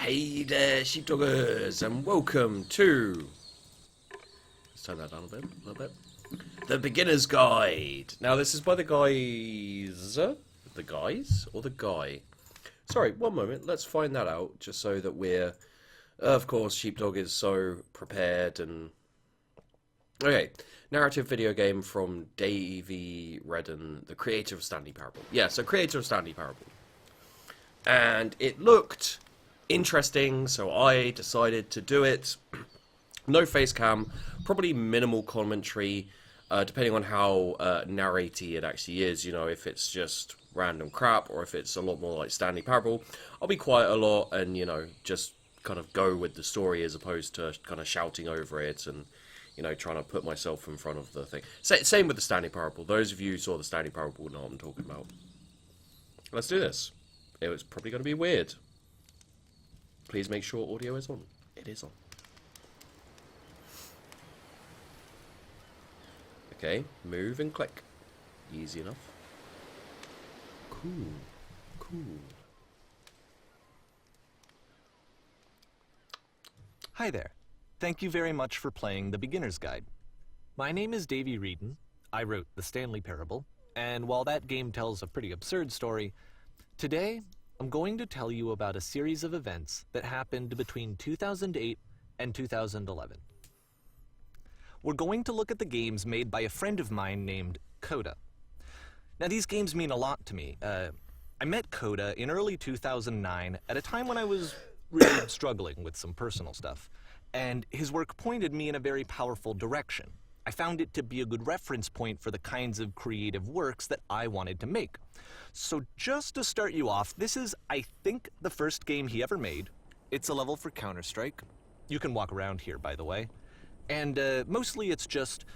Hey there, sheepdoggers, and welcome to... Let's turn that down a little bit. The Beginner's Guide. Now, this is by the guys... The guys? Or the guy? Sorry, one moment. Let's find that out, just so that we're... Of course, Sheepdog is so prepared and... Okay. Narrative video game from Davey Wreden, the creator of Stanley Parable. Yeah, so creator of Stanley Parable. And it looked interesting, so I decided to do it. No face cam, probably minimal commentary, depending on how narraty it actually is. You know, if it's just random crap or if it's a lot more like Stanley Parable, I'll be quiet a lot and, you know, just kind of go with the story as opposed to kind of shouting over it and, you know, trying to put myself in front of the thing. Same with the Stanley Parable. Those of you who saw the Stanley Parable know what I'm talking about. Let's do this. It was probably going to be weird. Please make sure audio is on. It is on. Okay, move and click. Easy enough. Cool. Cool. Hi there. Thank you very much for playing The Beginner's Guide. My name is Davey Wreden. I wrote The Stanley Parable, and while that game tells a pretty absurd story, today I'm going to tell you about a series of events that happened between 2008 and 2011. We're going to look at the games made by a friend of mine named Coda. Now, these games mean a lot to me. I met Coda in early 2009 at a time when I was really struggling with some personal stuff, and his work pointed me in a very powerful direction. I found it to be a good reference point for the kinds of creative works that I wanted to make. So just to start you off, this is, I think, the first game he ever made. It's a level for Counter-Strike. You can walk around here, by the way. And mostly it's just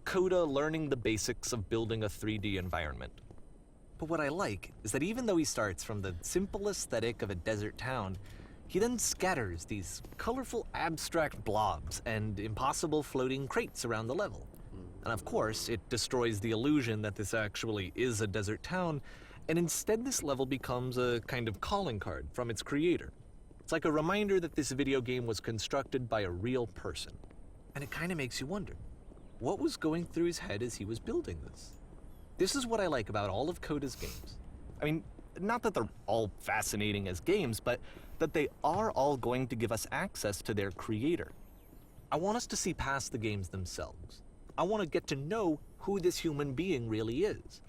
Coda learning the basics of building a 3D environment. But what I like is that even though he starts from the simple aesthetic of a desert town, he then scatters these colorful abstract blobs and impossible floating crates around the level. And of course, it destroys the illusion that this actually is a desert town, and instead this level becomes a kind of calling card from its creator. It's like a reminder that this video game was constructed by a real person. And it kind of makes you wonder, what was going through his head as he was building this? This is what I like about all of Coda's games. I mean, not that they're all fascinating as games, but that they are all going to give us access to their creator. I want us to see past the games themselves. I want to get to know who this human being really is.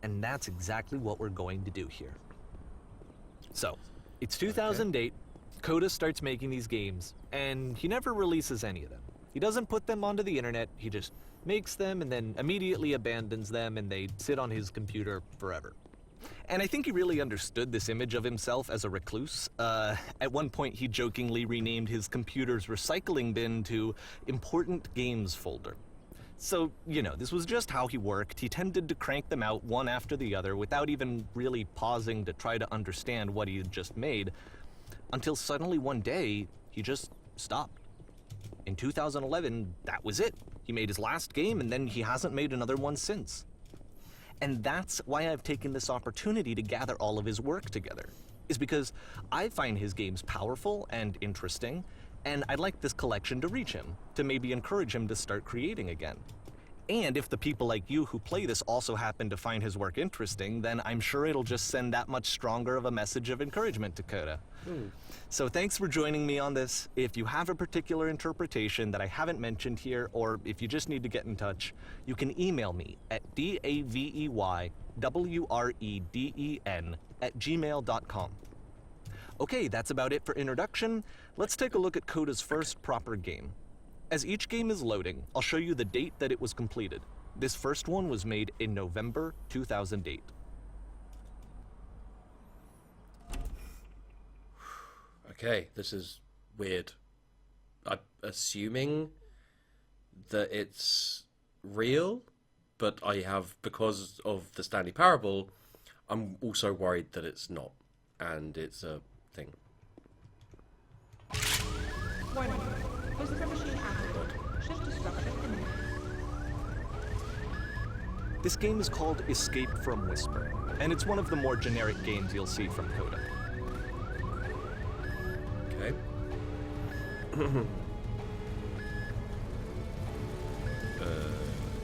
And that's exactly what we're going to do here. So, it's 2008, Coda starts making these games, and he never releases any of them. He doesn't put them onto the internet, he just makes them and then immediately abandons them and they sit on his computer forever. And I think he really understood this image of himself as a recluse. At one point, he jokingly renamed his computer's recycling bin to Important Games Folder. So, you know, this was just how he worked. He tended to crank them out one after the other without even really pausing to try to understand what he had just made, until suddenly one day, he just stopped. In 2011, that was it. He made his last game, and then he hasn't made another one since. And that's why I've taken this opportunity to gather all of his work together, is because I find his games powerful and interesting, and I'd like this collection to reach him, to maybe encourage him to start creating again. And if the people like you who play this also happen to find his work interesting, then I'm sure it'll just send that much stronger of a message of encouragement to Coda. So thanks for joining me on this. If you have a particular interpretation that I haven't mentioned here, or if you just need to get in touch, you can email me at daveyWreden@gmail.com. Okay, that's about it for introduction. Let's take a look at Coda's first proper game. As each game is loading, I'll show you the date that it was completed. This first one was made in November 2008. Okay, this is weird. I'm assuming that it's real, but because of the Stanley Parable, I'm also worried that it's not, and it's a thing. Warning. Visitor machine activated. Shift destruction imminent. This game is called Escape from Whisper, and it's one of the more generic games you'll see from Coda. Okay.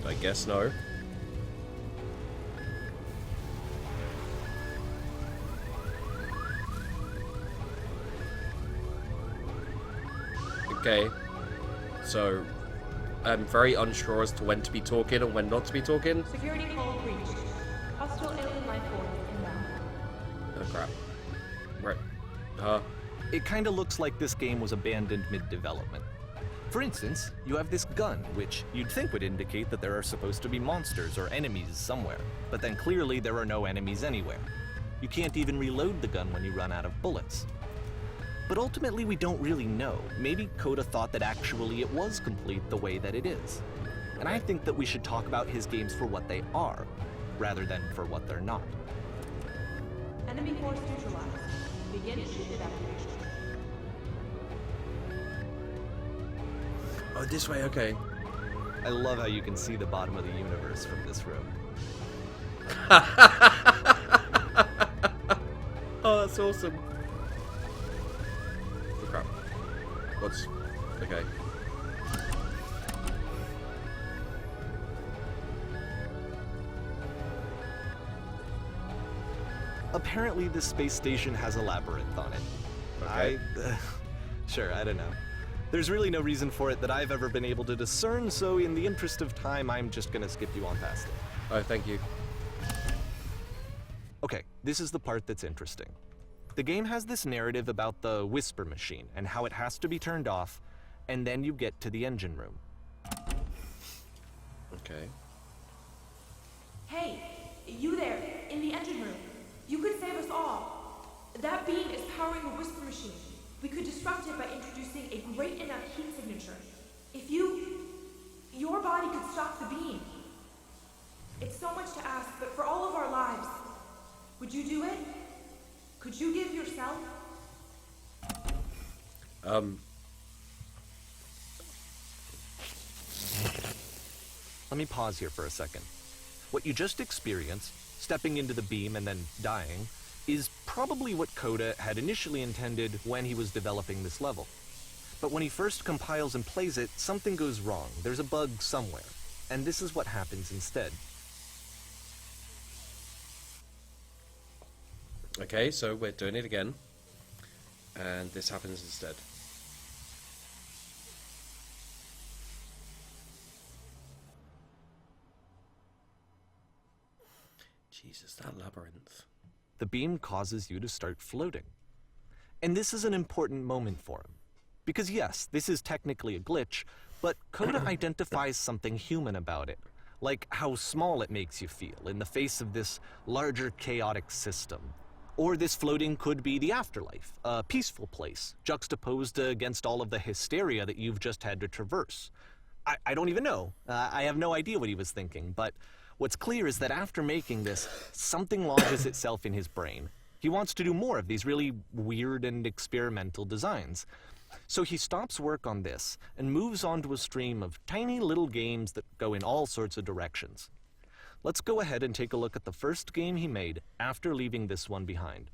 I guess no. Okay. So, I'm very unsure as to when to be talking and when not to be talking. Security call breached. Hostile alien life form inbound. Oh crap. Right. It kinda looks like this game was abandoned mid-development. For instance, you have this gun, which you'd think would indicate that there are supposed to be monsters or enemies somewhere, but then clearly there are no enemies anywhere. You can't even reload the gun when you run out of bullets. But ultimately we don't really know. Maybe Coda thought that actually it was complete the way that it is. And I think that we should talk about his games for what they are, rather than for what they're not. Enemy force neutralized. Begin ship evacuation. Oh, this way, okay. I love how you can see the bottom of the universe from this room. Oh, that's awesome. Oh, crap. What's... Okay. Apparently this space station has a labyrinth on it. Okay. Sure, I don't know. There's really no reason for it that I've ever been able to discern, so in the interest of time, I'm just gonna skip you on past it. Oh, thank you. Okay, this is the part that's interesting. The game has this narrative about the whisper machine and how it has to be turned off, and then you get to the engine room. Okay. Hey, you there, in the engine room. You could save us all. That beam is powering the whisper machine. We could disrupt it by introducing a great enough heat signature. If your body could stop the beam. It's so much to ask, but for all of our lives, would you do it? Could you give yourself? Let me pause here for a second. What you just experienced, stepping into the beam and then dying, is probably what Coda had initially intended when he was developing this level. But when he first compiles and plays it, something goes wrong. There's a bug somewhere. And this is what happens instead. Okay, so we're doing it again. And this happens instead. Jesus, that labyrinth. The beam causes you to start floating. And this is an important moment for him. Because yes, this is technically a glitch, but Coda identifies something human about it. Like how small it makes you feel in the face of this larger chaotic system. Or this floating could be the afterlife, a peaceful place, juxtaposed against all of the hysteria that you've just had to traverse. I don't even know. I have no idea what he was thinking, but what's clear is that after making this, something lodges itself in his brain. He wants to do more of these really weird and experimental designs. So he stops work on this and moves on to a stream of tiny little games that go in all sorts of directions. Let's go ahead and take a look at the first game he made after leaving this one behind.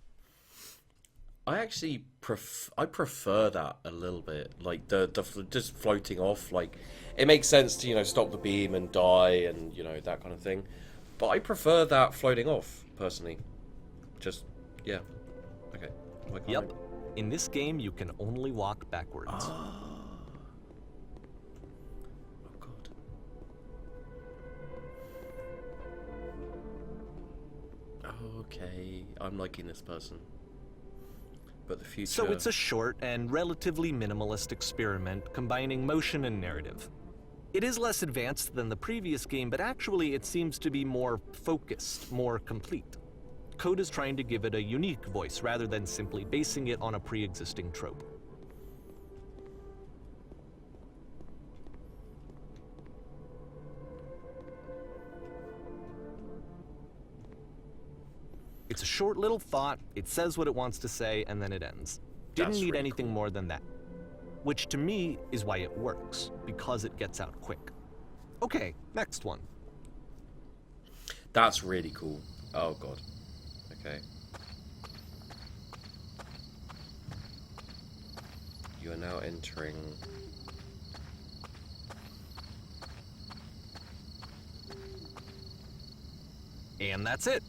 I actually prefer that a little bit, like the just floating off. Like, it makes sense to stop the beam and die and that kind of thing, but I prefer that floating off personally. Just yeah, okay. Why can't Yep. In this game, you can only walk backwards. Oh god. Okay, I'm liking this person. But the future... So it's a short and relatively minimalist experiment combining motion and narrative. It is less advanced than the previous game, but actually it seems to be more focused, more complete. Coda's trying to give it a unique voice rather than simply basing it on a pre-existing trope. It's a short little thought, it says what it wants to say, and then it ends. Didn't That's need really anything cool. more than that. Which to me is why it works, because it gets out quick. Okay, next one. That's really cool. Oh god. Okay. now entering. And that's it.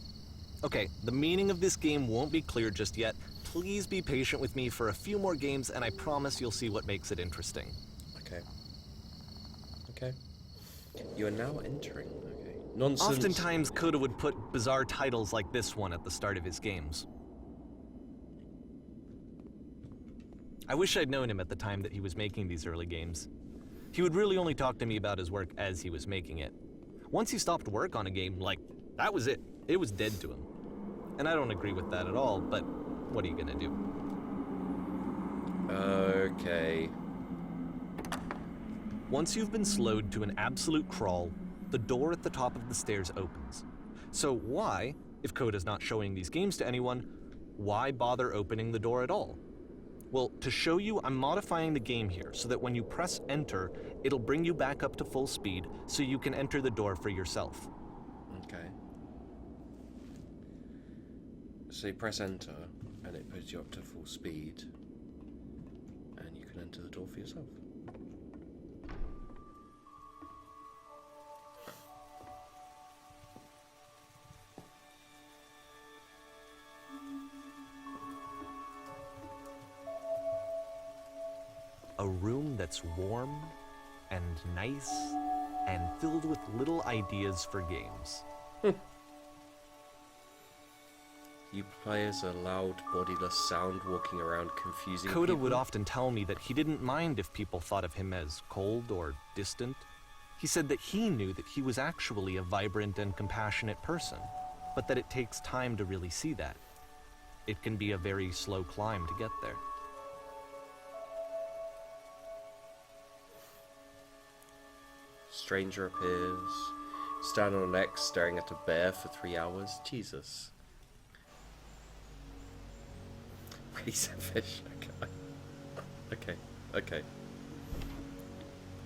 Okay, the meaning of this game won't be clear just yet. Please be patient with me for a few more games, and I promise you'll see what makes it interesting. Okay. Okay. You are now entering. Okay. Nonsense. Oftentimes, Coda would put bizarre titles like this one at the start of his games. I wish I'd known him at the time that he was making these early games. He would really only talk to me about his work as he was making it. Once he stopped work on a game, like, that was it. It was dead to him. And I don't agree with that at all, but what are you gonna do? Okay. Once you've been slowed to an absolute crawl, the door at the top of the stairs opens. So why, if Coda's not showing these games to anyone, why bother opening the door at all? Well, to show you, I'm modifying the game here so that when you press enter, it'll bring you back up to full speed so you can enter the door for yourself. Okay. So you press enter, and it puts you up to full speed, and you can enter the door for yourself. A room that's warm and nice and filled with little ideas for games. You players are loud, bodiless sound walking around confusing Coda people. would often tell me that he didn't mind if people thought of him as cold or distant. He said that he knew that he was actually a vibrant and compassionate person, but that it takes time to really see that. It can be a very slow climb to get there. Stranger appears. Stand on an X staring at a bear for 3 hours. Jesus. Raise a fish. Okay. Okay.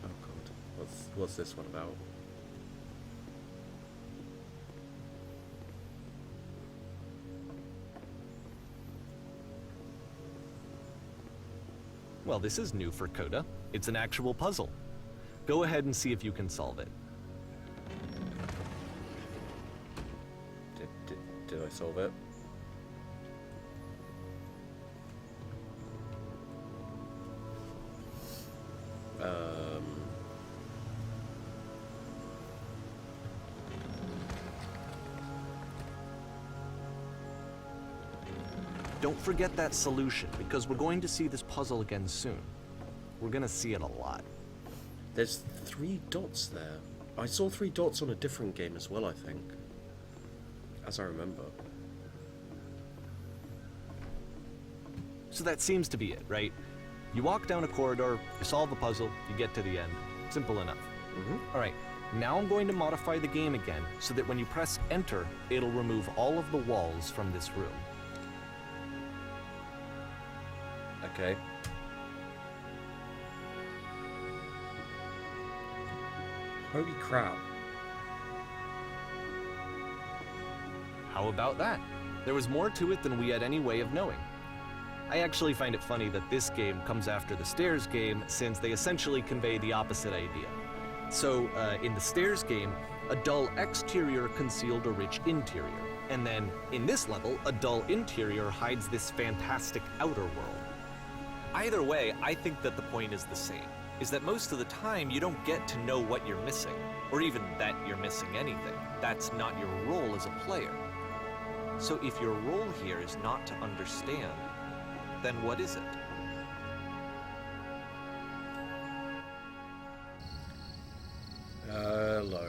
Oh god. What's this one about? Well, this is new for Coda. It's an actual puzzle. Go ahead and see if you can solve it. Did I solve it? Don't forget that solution, because we're going to see this puzzle again soon. We're gonna see it a lot. There's 3 dots there. I saw 3 dots on a different game as well, I think. As I remember. So that seems to be it, right? You walk down a corridor, you solve the puzzle, you get to the end. Simple enough. All right, now I'm going to modify the game again so that when you press enter, it'll remove all of the walls from this room. Okay. Holy crap. How about that? There was more to it than we had any way of knowing. I actually find it funny that this game comes after the Stairs game, since they essentially convey the opposite idea. So, in the Stairs game, a dull exterior concealed a rich interior. And then, in this level, a dull interior hides this fantastic outer world. Either way, I think that the point is the same, is that most of the time you don't get to know what you're missing, or even that you're missing anything. That's not your role as a player. So if your role here is not to understand, then what is it? Hello.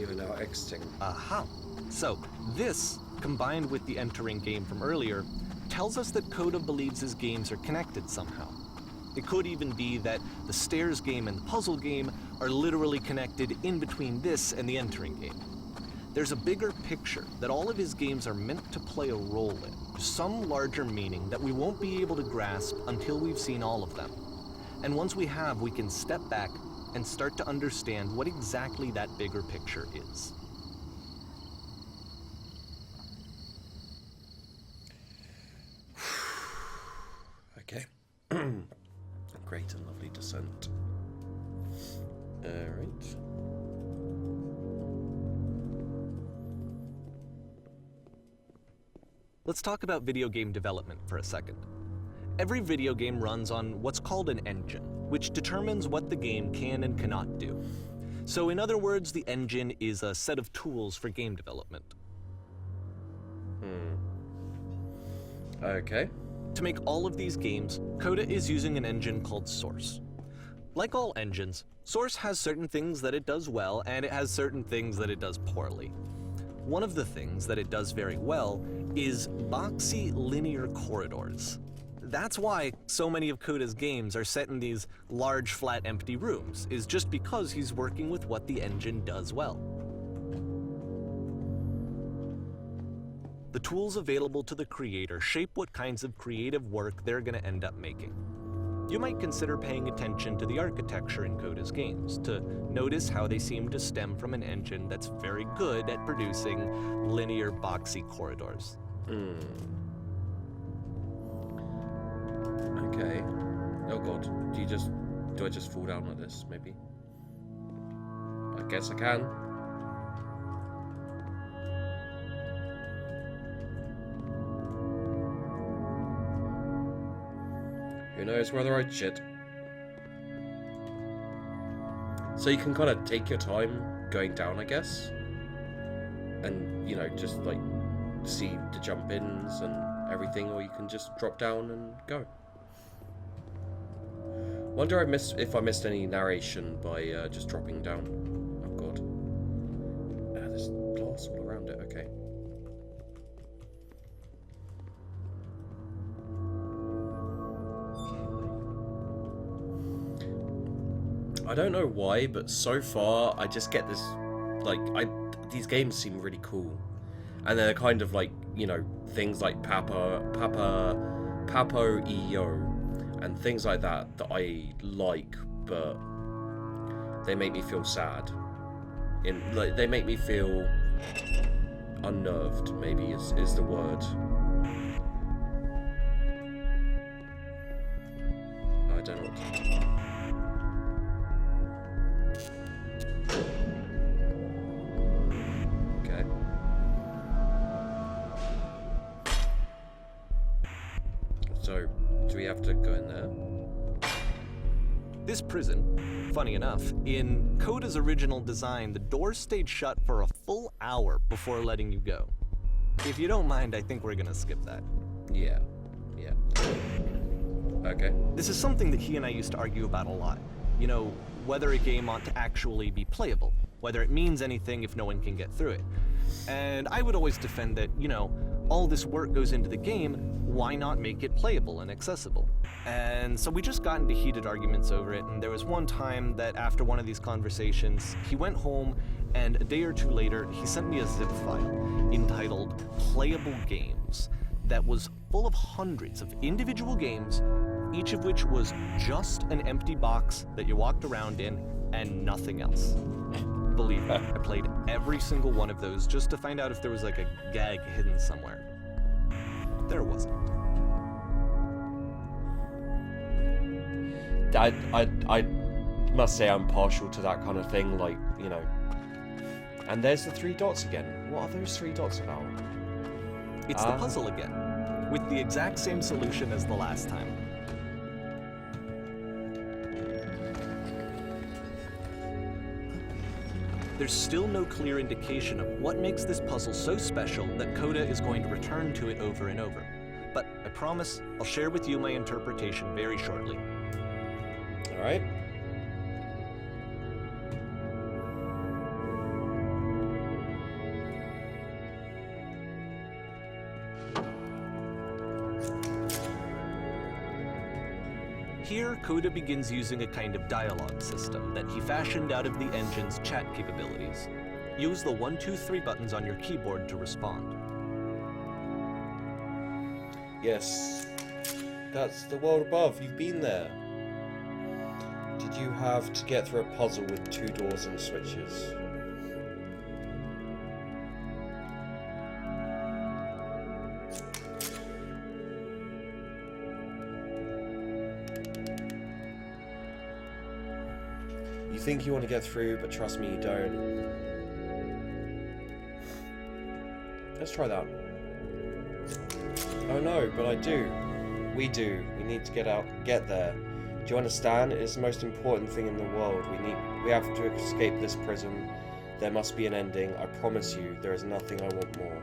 You are now exiting. Aha. So, this, combined with the entering game from earlier, tells us that Coda believes his games are connected somehow. It could even be that the Stairs game and the puzzle game are literally connected in between this and the entering game. There's a bigger picture that all of his games are meant to play a role in, some larger meaning that we won't be able to grasp until we've seen all of them. And once we have, we can step back and start to understand what exactly that bigger picture is. 100%. Alright. Let's talk about video game development for a second. Every video game runs on what's called an engine, which determines what the game can and cannot do. So in other words, the engine is a set of tools for game development. Okay. To make all of these games, Coda is using an engine called Source. Like all engines, Source has certain things that it does well, and it has certain things that it does poorly. One of the things that it does very well is boxy linear corridors. That's why so many of Coda's games are set in these large, flat, empty rooms, is just because he's working with what the engine does well. The tools available to the creator shape what kinds of creative work they're going to end up making. You might consider paying attention to the architecture in Coda's games to notice how they seem to stem from an engine that's very good at producing linear, boxy corridors. Okay. Oh god, do I just fall down like this, maybe? I guess I can. Who knows whether I should. So you can kind of take your time going down, I guess. And, you know, just like see the jump ins and everything, or you can just drop down and go. Wonder if I missed any narration by just dropping down. Oh god. There's glass all around it, okay. I don't know why, but so far I just get this, like, these games seem really cool. And they're kind of like, you know, things like Papo EO and things like that I like, but they make me feel sad. They make me feel unnerved, maybe is the word. I don't know what to do. Okay. So, do we have to go in there? This prison, funny enough, in Coda's original design, the doors stayed shut for a full hour before letting you go. If you don't mind, I think we're gonna skip that. Yeah. Okay. This is something that he and I used to argue about a lot. You know, whether a game ought to actually be playable, whether it means anything if no one can get through it. And I would always defend that, you know, all this work goes into the game, why not make it playable and accessible? And so we just got into heated arguments over it, and there was one time that after one of these conversations, he went home, and a day or two later, he sent me a zip file entitled Playable Games that was full of hundreds of individual games, each of which was just an empty box that you walked around in and nothing else. Believe me, I played every single one of those just to find out if there was like a gag hidden somewhere. There wasn't. I must say I'm partial to that kind of thing, like, you know. And there's the 3 dots again. What are those 3 dots about? It's the puzzle again, with the exact same solution as the last time. There's still no clear indication of what makes this puzzle so special that Coda is going to return to it over and over. But I promise I'll share with you my interpretation very shortly. Alright. Here, Coda begins using a kind of dialogue system that he fashioned out of the engine's chat capabilities. Use the 1, 2, 3 buttons on your keyboard to respond. Yes. That's the world above. You've been there. Did you have to get through a puzzle with 2 doors and switches? think you want to get through, but trust me, you don't. Let's try that. Oh no, but I do. We do. We need to get out, get there. Do you understand? It's the most important thing in the world. We have to escape this prison. There must be an ending. I promise you, there is nothing I want more.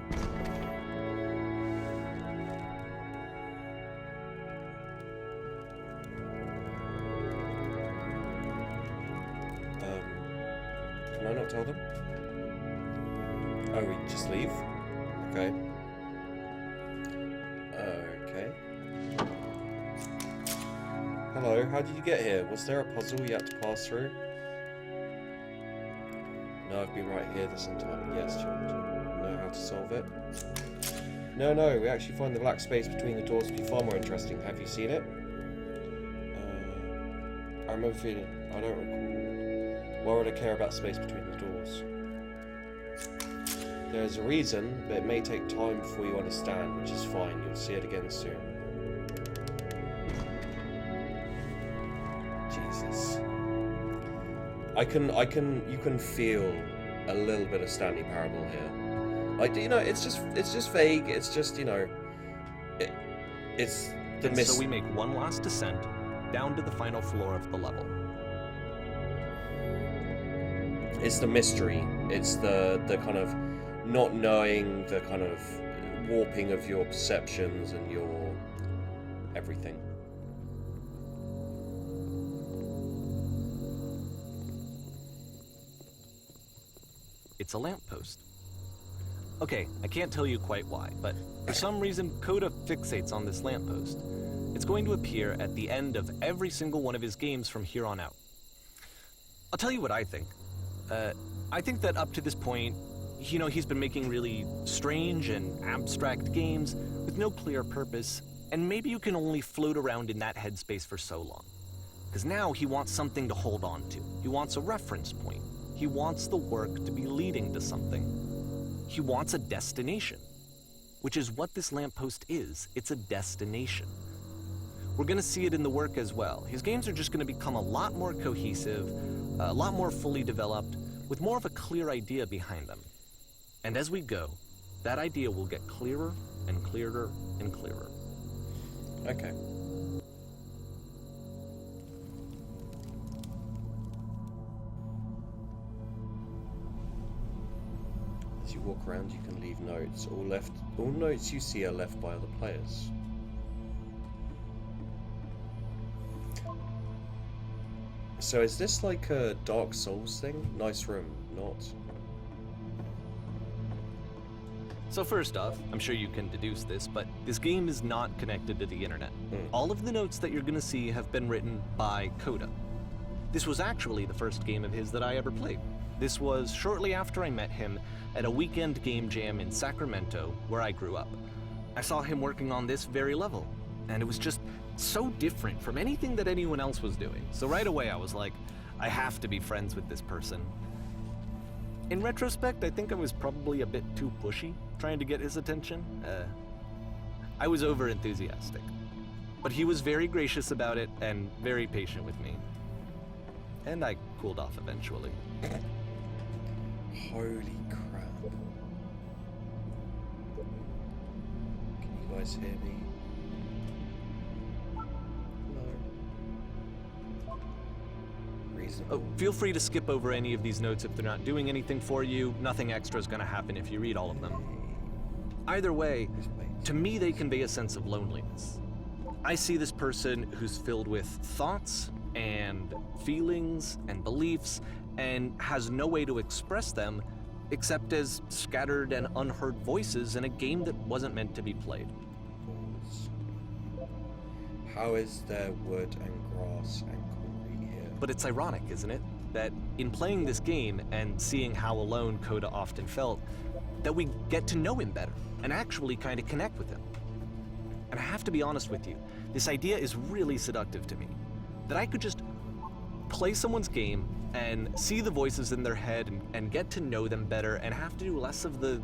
Can I not tell them? Oh, we just leave? Okay. Okay. Hello, how did you get here? Was there a puzzle you had to pass through? No, I've been right here this entire... Yes, child. Know how to solve it? No, we actually find the black space between the doors to be far more interesting. Have you seen it? I remember feeling... I don't recall. Why would I care about space between the doors? There's a reason, but it may take time before you understand, which is fine. You'll see it again soon. Jesus. You can feel a little bit of Stanley Parable here. Like, you know, it's just vague. It's just, you know, it's the and so we make one last descent down to the final floor of the level. It's the mystery. It's the kind of not knowing, the kind of warping of your perceptions and your everything. It's a lamppost. Okay, I can't tell you quite why, but for some reason Coda fixates on this lamppost. It's going to appear at the end of every single one of his games from here on out. I'll tell you what I think. I think that up to this point, you know, he's been making really strange and abstract games with no clear purpose, and maybe you can only float around in that headspace for so long. Because now he wants something to hold on to. He wants a reference point. He wants the work to be leading to something. He wants a destination, which is what this lamppost is. It's a destination. We're going to see it in the work as well. His games are just going to become a lot more cohesive, a lot more fully developed, with more of a clear idea behind them. And as we go, that idea will get clearer and clearer and clearer. Okay. As you walk around, you can leave notes. All notes you see are left by other players. So is this like a Dark Souls thing? Nice room, not. So first off, I'm sure you can deduce this, but this game is not connected to the internet. All of the notes that you're gonna see have been written by Coda. This was actually the first game of his that I ever played. This was shortly after I met him at a weekend game jam in Sacramento, where I grew up. I saw him working on this very level, and it was just so different from anything that anyone else was doing. So right away I was like, I have to be friends with this person. In retrospect, I think I was probably a bit too pushy trying to get his attention. I was over-enthusiastic. But he was very gracious about it and very patient with me. And I cooled off eventually. Holy crap. Can you guys hear me? Oh, feel free to skip over any of these notes if they're not doing anything for you. Nothing extra is going to happen if you read all of them. Either way, to me they convey a sense of loneliness. I see this person who's filled with thoughts and feelings and beliefs and has no way to express them except as scattered and unheard voices in a game that wasn't meant to be played. How is there wood and grass and concrete here? But it's ironic, isn't it? That in playing this game and seeing how alone Coda often felt, that we get to know him better and actually kind of connect with him. And I have to be honest with you, this idea is really seductive to me. That I could just play someone's game and see the voices in their head and get to know them better and have to do less of the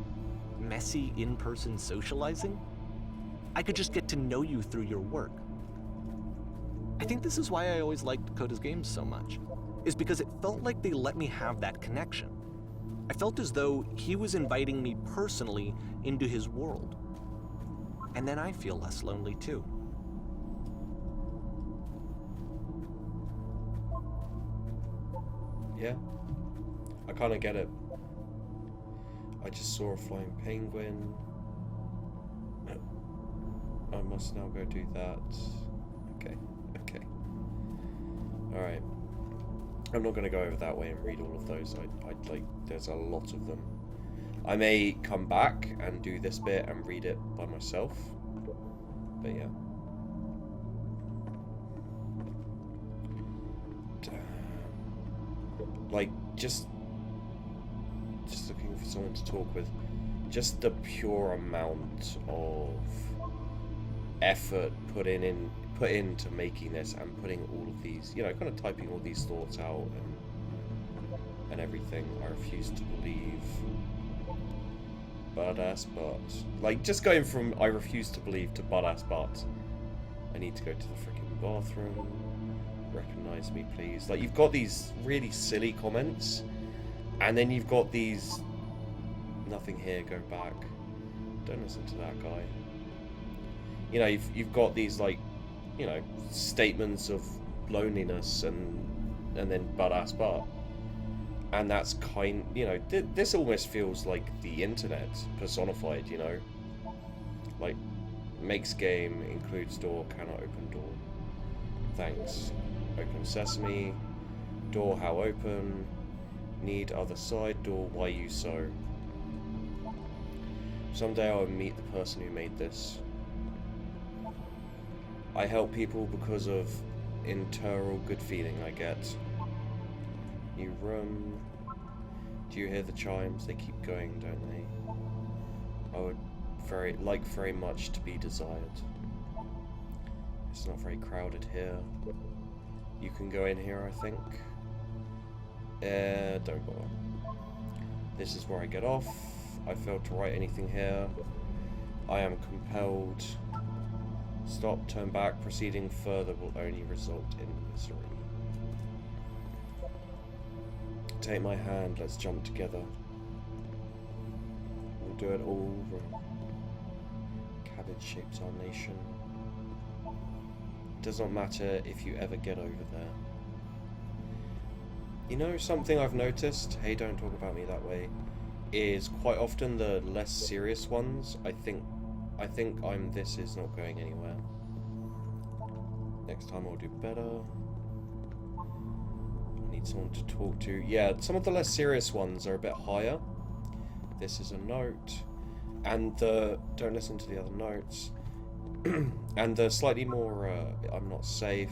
messy in-person socializing. I could just get to know you through your work. I think this is why I always liked Coda's games so much. is because it felt like they let me have that connection. I felt as though he was inviting me personally into his world. And then I feel less lonely too. Yeah, I kind of get it. I just saw a flying penguin. I must now go do that. Okay. Alright. I'm not going to go over that way and read all of those. I'd like, there's a lot of them. I may come back and do this bit and read it by myself. But yeah. Like, just looking for someone to talk with. Just the pure amount of effort put into making this, and putting all of these, you know, kind of typing all these thoughts out and everything. I refuse to believe. Badass but. Like, just going from I refuse to believe to badass but. I need to go to the freaking bathroom. Recognize me, please. Like, you've got these really silly comments, and then you've got these nothing here, go back. Don't listen to that guy. You know, you've got these, like, you know, statements of loneliness and then badass but. And that's kind, you know, this almost feels like the internet personified, you know? Like, makes game, includes door, cannot open door. Thanks. Open sesame. Door how open. Need other side door, why you so? Someday I will meet the person who made this. I help people because of internal good feeling I get. New room. Do you hear the chimes? They keep going, don't they? I would very much to be desired. It's not very crowded here. You can go in here, I think. Don't bother. This is where I get off. I failed to write anything here. I am compelled. Stop, turn back. Proceeding further will only result in misery. Take my hand, let's jump together. We'll do it all over. Cabbage shapes our nation. It does not matter if you ever get over there. You know, something I've noticed, hey, don't talk about me that way, is quite often the less serious ones, I think this is not going anywhere. Next time I'll do better. I need someone to talk to. Yeah, some of the less serious ones are a bit higher. This is a note. And don't listen to the other notes. And the slightly more, I'm not safe.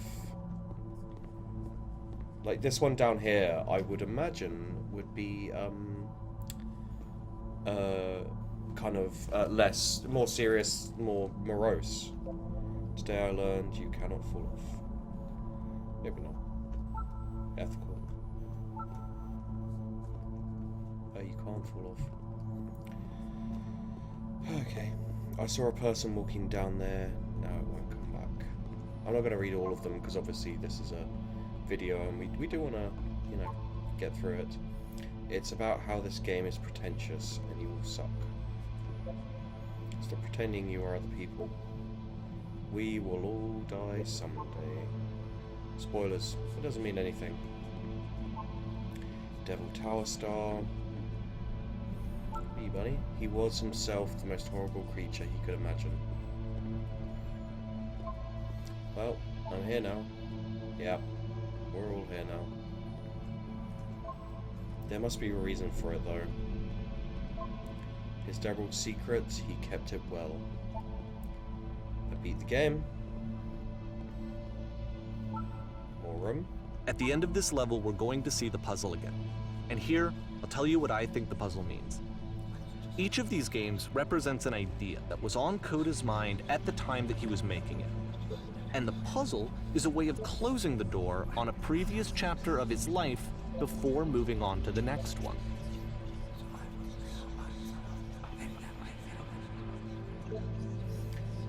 Like this one down here, I would imagine would be, kind of more serious, more morose. Today I learned you cannot fall off. Maybe not. Ethical. You can't fall off. Okay. I saw a person walking down there. No, it won't come back. I'm not going to read all of them because obviously this is a video and we do want to, you know, get through it. It's about how this game is pretentious and you will suck. Stop pretending you are other people. We will all die someday. Spoilers. It doesn't mean anything. Devil Tower Star. Hey buddy. He was himself the most horrible creature he could imagine. Well, I'm here now. Yeah, we're all here now. There must be a reason for it though. His devil's secret, he kept it well. I beat the game. More room. At the end of this level, we're going to see the puzzle again. And here, I'll tell you what I think the puzzle means. Each of these games represents an idea that was on Coda's mind at the time that he was making it. And the puzzle is a way of closing the door on a previous chapter of his life before moving on to the next one.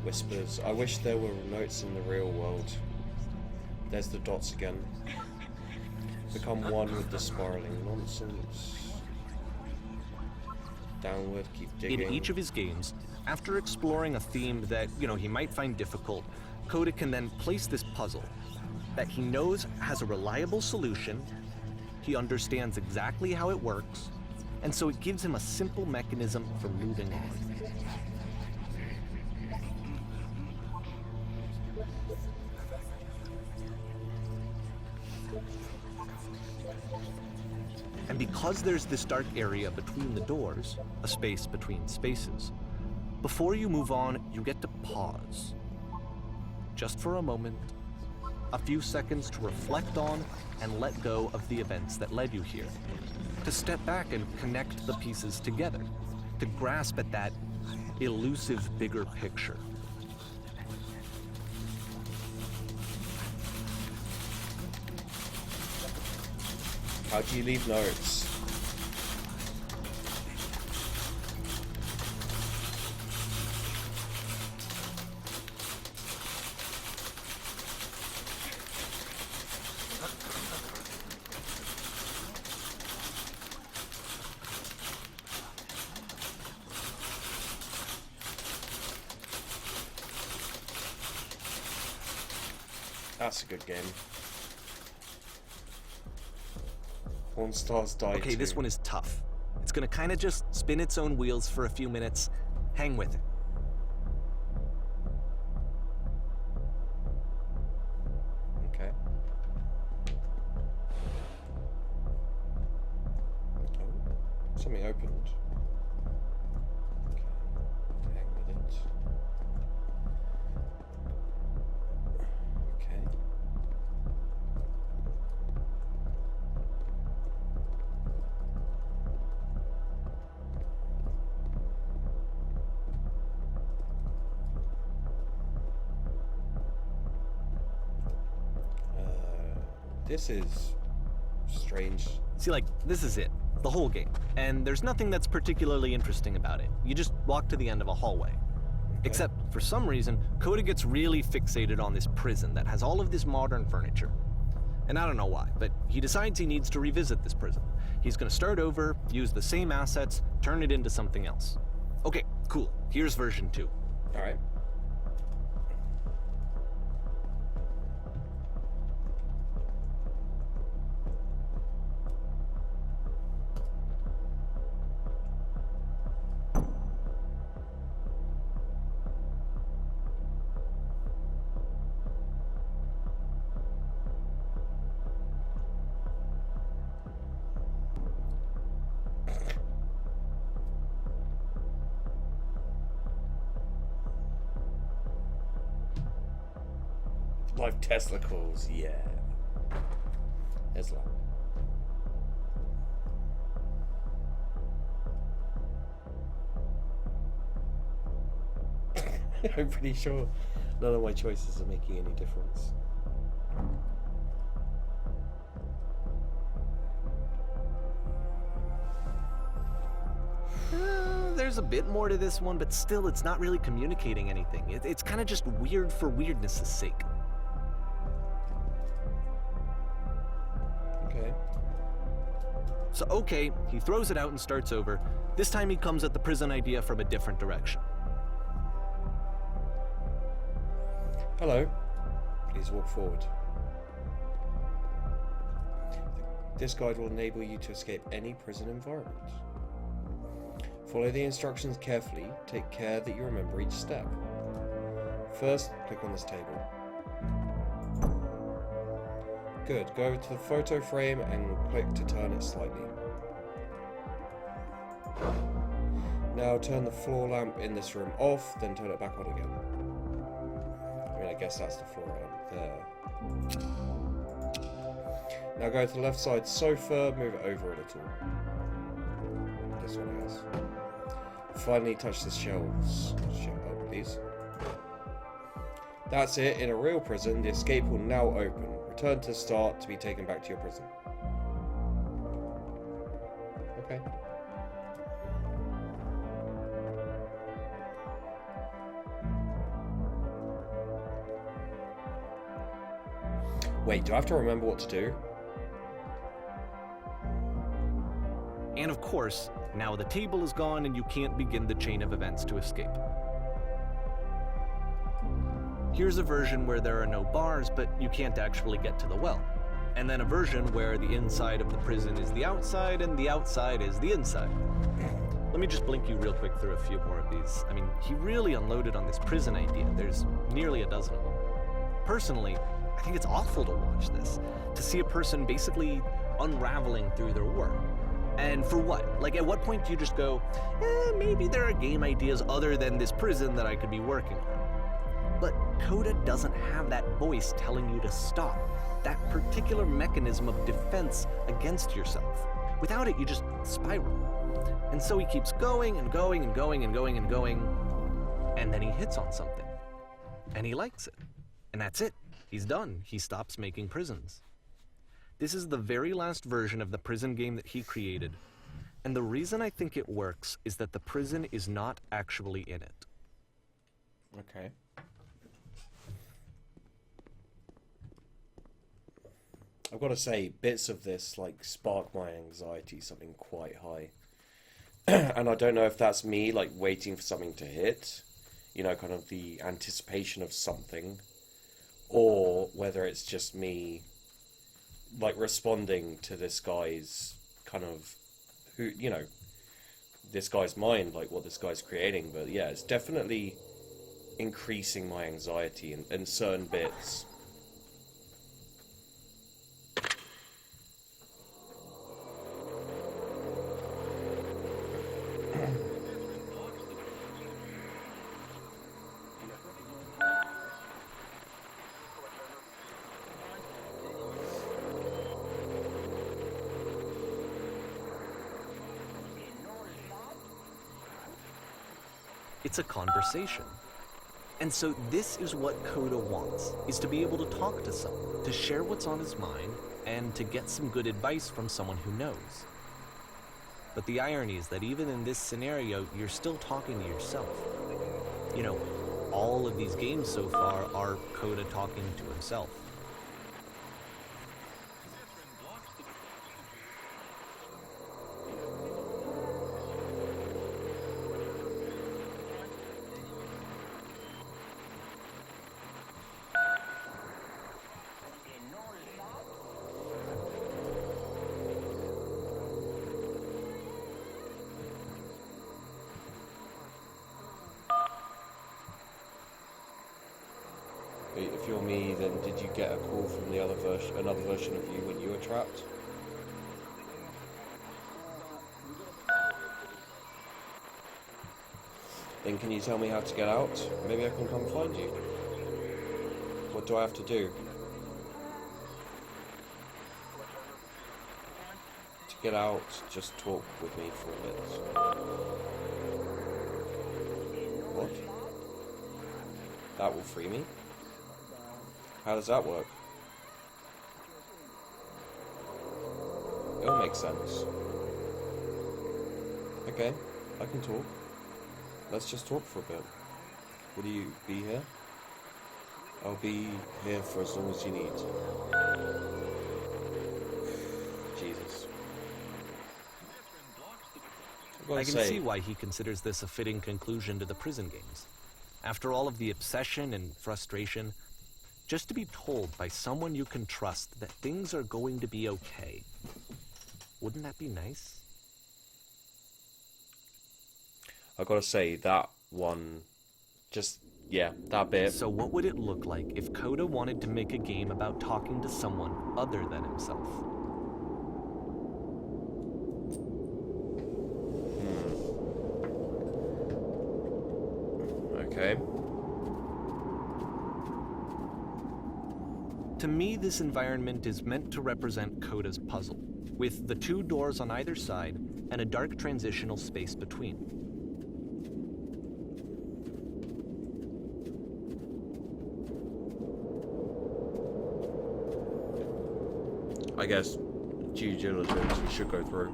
Whispers. I wish there were notes in the real world. There's the dots again. Become one with the spiraling nonsense. Downward, keep digging. In each of his games, after exploring a theme that, he might find difficult, Coda can then place this puzzle that he knows has a reliable solution, he understands exactly how it works, and so it gives him a simple mechanism for moving on. And because there's this dark area between the doors, a space between spaces, before you move on, you get to pause. Just for a moment, a few seconds to reflect on and let go of the events that led you here. To step back and connect the pieces together. To grasp at that elusive bigger picture. How do you leave notes? That's a good game. Pawn Stars die Okay, too. this one is tough. It's gonna kind of just spin its own wheels for a few minutes. Hang with it. Okay. Oh, something opened. Okay. Hang with it. Okay. This is strange. See, this is it. The whole game. And there's nothing that's particularly interesting about it. You just walk to the end of a hallway. Except, for some reason, Coda gets really fixated on this prison that has all of this modern furniture. And I don't know why, but he decides he needs to revisit this prison. He's gonna start over, use the same assets, turn it into something else. Okay, cool. Here's version 2. Alright. Live Tesla calls, yeah. Tesla. I'm pretty sure none of my choices are making any difference. There's a bit more to this one, but still it's not really communicating anything. It's kind of just weird for weirdness' sake. So okay, he throws it out and starts over. This time he comes at the prison idea from a different direction. Hello. Please walk forward. This guide will enable you to escape any prison environment. Follow the instructions carefully. Take care that you remember each step. First, click on this table. Good. Go over to the photo frame and click to turn it slightly. Now turn the floor lamp in this room off, then turn it back on again. I mean, I guess that's the floor lamp there. Now go to the left side sofa, move it over a little. This one, I guess. Finally touch the shelves. Oh, please. That's it. In a real prison, the escape will now open. Return to start to be taken back to your prison. Okay. Wait, do I have to remember what to do? course, now the table is gone and you can't begin the chain of events to escape. Here's a version where there are no bars, but you can't actually get to the well. And then a version where the inside of the prison is the outside and the outside is the inside. Let me just blink you real quick through a few more of these. I mean, he really unloaded on this prison idea. There's nearly a dozen of them. Personally, I think it's awful to watch this, to see a person basically unraveling through their work. And for what? Like, at what point do you just go, maybe there are game ideas other than this prison that I could be working on? But Coda doesn't have that voice telling you to stop, that particular mechanism of defense against yourself. Without it, you just spiral. And so he keeps going and going and going and going and going, and then he hits on something. And he likes it. And that's it. He's done. He stops making prisons. This is the very last version of the prison game that he created. And the reason I think it works is that the prison is not actually in it. Okay. I've got to say, bits of this like spark my anxiety something quite high. And I don't know if that's me like waiting for something to hit, you know, kind of the anticipation of something, or whether it's just me like responding to this guy's kind of, who, you know, this guy's mind, like what this guy's creating. But yeah, it's definitely increasing my anxiety in certain bits. It's a conversation. And so this is what Coda wants, is to be able to talk to someone, to share what's on his mind, and to get some good advice from someone who knows. But the irony is that even in this scenario, you're still talking to yourself. You know, all of these games so far are Coda talking to himself. If you're me, then did you get a call from the other version, another version of you when you were trapped? Then can you tell me how to get out? Maybe I can come find you. What do I have to do? To get out, just talk with me for a bit. What? That will free me? How does that work? It'll make sense. Okay, I can talk. Let's just talk for a bit. Will you be here? I'll be here for as long as you need. Jesus. I can see why he considers this a fitting conclusion to the prison games. After all of the obsession and frustration, just to be told by someone you can trust that things are going to be okay. Wouldn't that be nice? I gotta say, that one, just, yeah, that bit. So what would it look like if Coda wanted to make a game about talking to someone other than himself? Okay. To me, this environment is meant to represent Coda's puzzle, with the two doors on either side and a dark transitional space between. I guess due diligence we should go through.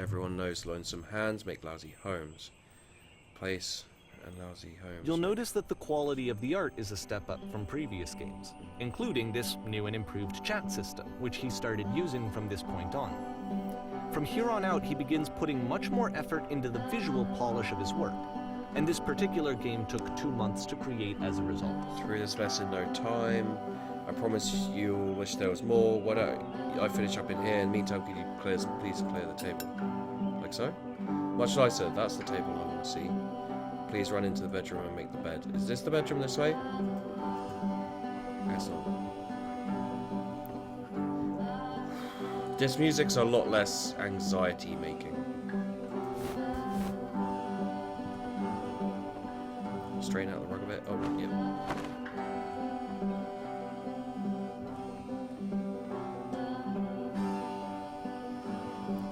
Everyone knows lonesome hands make lousy homes. Place and lousy homes. You'll notice that the quality of the art is a step up from previous games, including this new and improved chat system, which he started using from this point on. From here on out, he begins putting much more effort into the visual polish of his work, and this particular game took 2 months to create as a result. Through this mess in no time. I promise you'll wish there was more. Why don't I finish up in here? In the meantime, could you please clear the table? Like so? Much nicer. That's the table I want to see. Please run into the bedroom and make the bed. Is this the bedroom this way? Guess not. This music's a lot less anxiety making. Straighten out the rug a bit. Oh, yeah.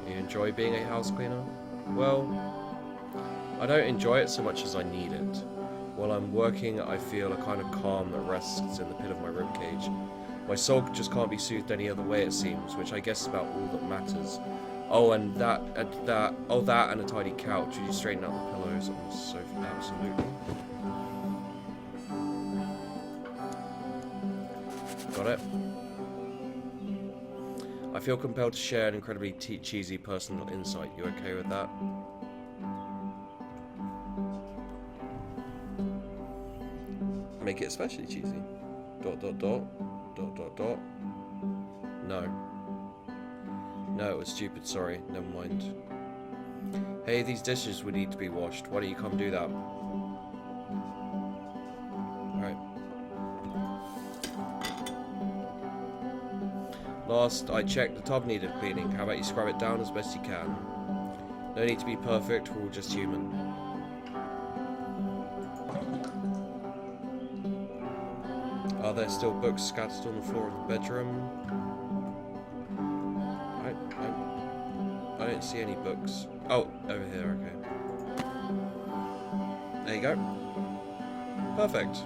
You enjoy being a house cleaner? Well, I don't enjoy it so much as I need it. While I'm working, I feel a kind of calm that rests in the pit of my ribcage. My soul just can't be soothed any other way, it seems, which I guess is about all that matters. Oh, and that and a tidy couch. Would you straighten out the pillows on the sofa? Absolutely. Got it. I feel compelled to share an incredibly cheesy personal insight. You okay with that? Make it especially cheesy. ... No. No, it was stupid, sorry. Never mind. Hey, these dishes would need to be washed. Why don't you come do that? Alright. Last I checked, the tub needed cleaning. How about you scrub it down as best you can? No need to be perfect, we're all just human. Are there still books scattered on the floor of the bedroom? I don't see any books. Oh, over here, okay. There you go. Perfect.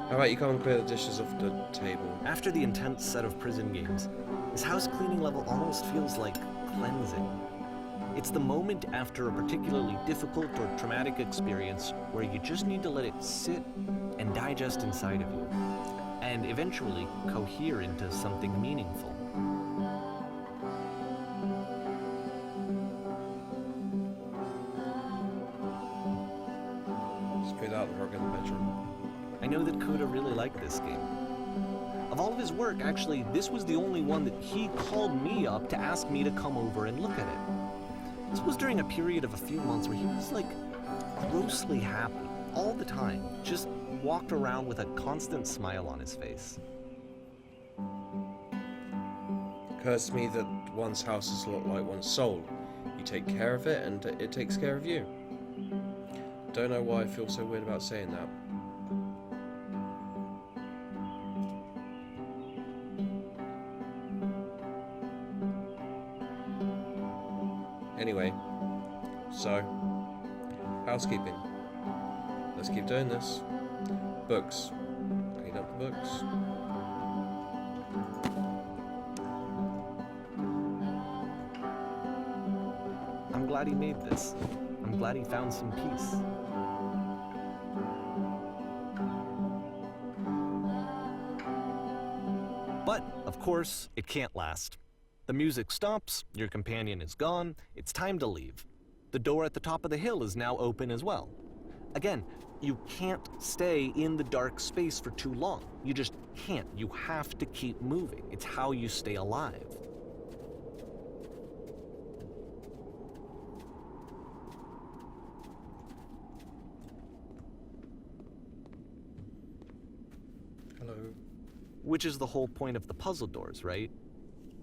How about you come and clear the dishes off the table? After the intense set of prison games, this house cleaning level almost feels like cleansing. It's the moment after a particularly difficult or traumatic experience where you just need to let it sit and digest inside of you, and eventually cohere into something meaningful. Spit out the rug in the bedroom. I know that Coda really liked this game. Of all of his work, actually, this was the only one that he called me up to ask me to come over and look at it. This was during a period of a few months where he was like grossly happy all the time, just walked around with a constant smile on his face. Occurs to me that one's house is a lot like one's soul. You take care of it and it takes care of you. Don't know why I feel so weird about saying that. Anyway, so, housekeeping. Let's keep doing this. Books. Clean up the books. I'm glad he made this. I'm glad he found some peace. But, of course, it can't last. The music stops, your companion is gone, it's time to leave. The door at the top of the hill is now open as well. Again, you can't stay in the dark space for too long. You just can't. You have to keep moving. It's how you stay alive. Hello. Which is the whole point of the puzzle doors, right?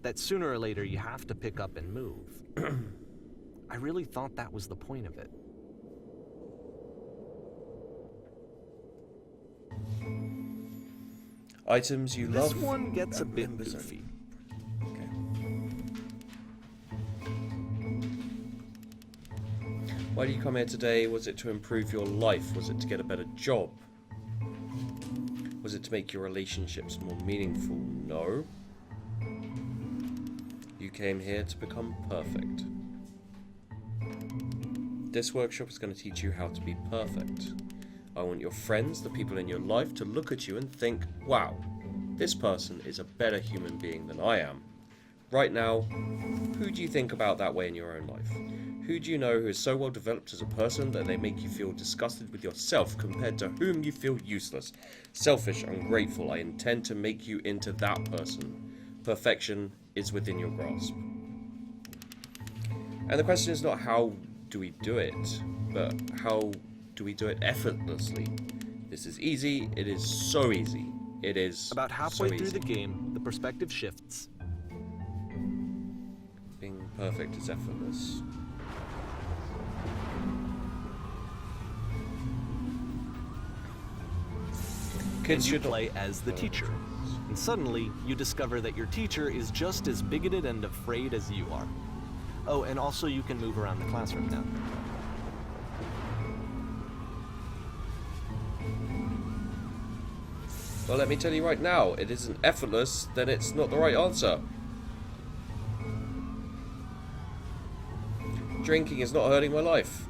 That sooner or later you have to pick up and move. I really thought that was the point of it. Items you love. This one gets a bit goofy. Okay. Why do you come here today? Was it to improve your life? Was it to get a better job? Was it to make your relationships more meaningful? No. You came here to become perfect. This workshop is going to teach you how to be perfect. I want your friends, the people in your life, to look at you and think, wow, this person is a better human being than I am. Right now, who do you think about that way in your own life? Who do you know who is so well developed as a person that they make you feel disgusted with yourself, compared to whom you feel useless, selfish, ungrateful? I intend to make you into that person. Perfection is within your grasp. And the question is not how do we do it, but how do we do it effortlessly? This is easy. It is so easy. It is About halfway so through easy. the game, the perspective shifts. Being perfect is effortless. Kids And you should play as the teacher. And suddenly, you discover that your teacher is just as bigoted and afraid as you are. Oh, and also you can move around the classroom now. Well, let me tell you right now, it isn't effortless, then it's not the right answer. Drinking is not hurting my life.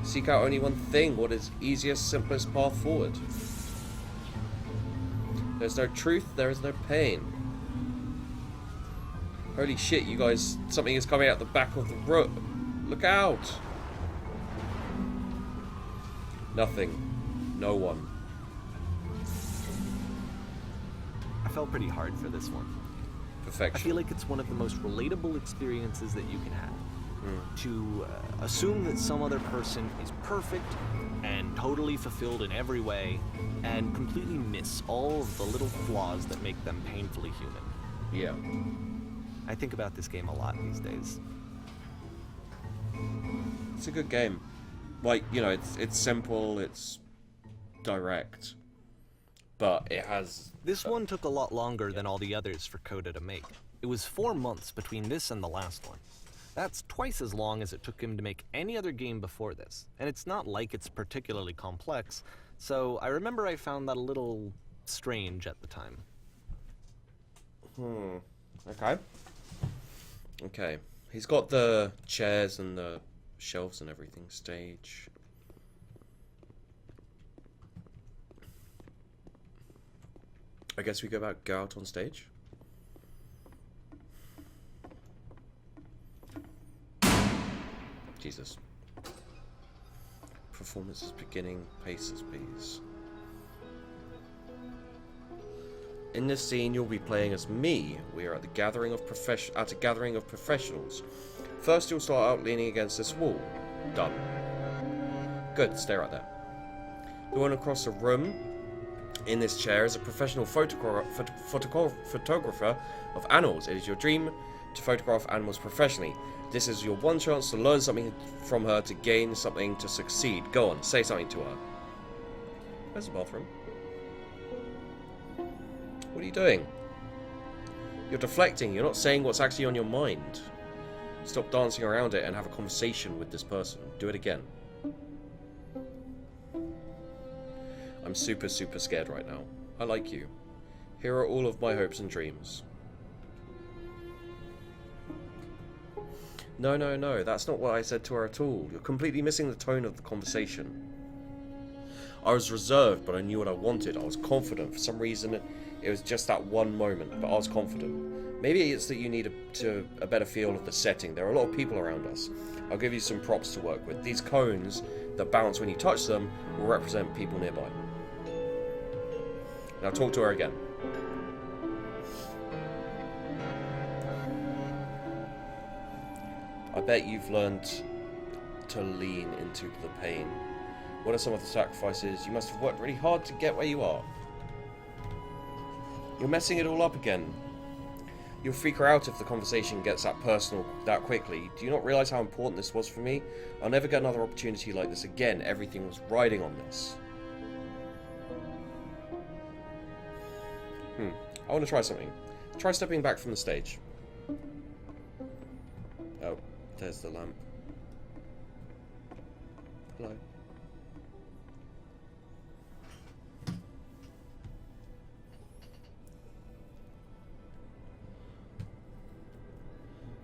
Seek out only one thing, what is easiest, simplest path forward. There's no truth, there is no pain. Holy shit, you guys, something is coming out the back of the room. Look out! Nothing. No one. I felt pretty hard for this one. I Perfection. feel like it's one of the most relatable experiences that you can have. To assume that some other person is perfect and totally fulfilled in every way, and completely miss all of the little flaws that make them painfully human. Yeah. I think about this game a lot these days. It's a good game. Like, you know, it's simple, it's direct, but it has... This one took a lot longer than all the others for Coda to make. It was 4 months between this and the last one. That's twice as long as it took him to make any other game before this, and it's not like it's particularly complex, so I remember I found that a little strange at the time. Okay. Okay. He's got the chairs and the shelves and everything. Stage. I guess we go out on stage. Jesus. Performance is beginning. Paces, please. In this scene, you'll be playing as me. We are at a gathering of professionals. First, you'll start out leaning against this wall. Done. Good. Stay right there. The one across the room, in this chair, is a professional photographer of animals. It is your dream to photograph animals professionally. This is your one chance to learn something from her, to gain something, to succeed. Go on, say something to her. Where's the bathroom? What are you doing? You're deflecting. You're not saying what's actually on your mind. Stop dancing around it and have a conversation with this person. Do it again. I'm super, super scared right now. I like you. Here are all of my hopes and dreams. No, no, no. That's not what I said to her at all. You're completely missing the tone of the conversation. I was reserved, but I knew what I wanted. I was confident. For some reason, it was just that one moment, but I was confident. Maybe it's that you need a better feel of the setting. There are a lot of people around us. I'll give you some props to work with. These cones that bounce when you touch them will represent people nearby. Now talk to her again. I bet you've learned to lean into the pain. What are some of the sacrifices? You must have worked really hard to get where you are. You're messing it all up again. You'll freak her out if the conversation gets that personal that quickly. Do you not realize how important this was for me? I'll never get another opportunity like this again. Everything was riding on this. I want to try something. Try stepping back from the stage. Oh, there's the lamp. Hello.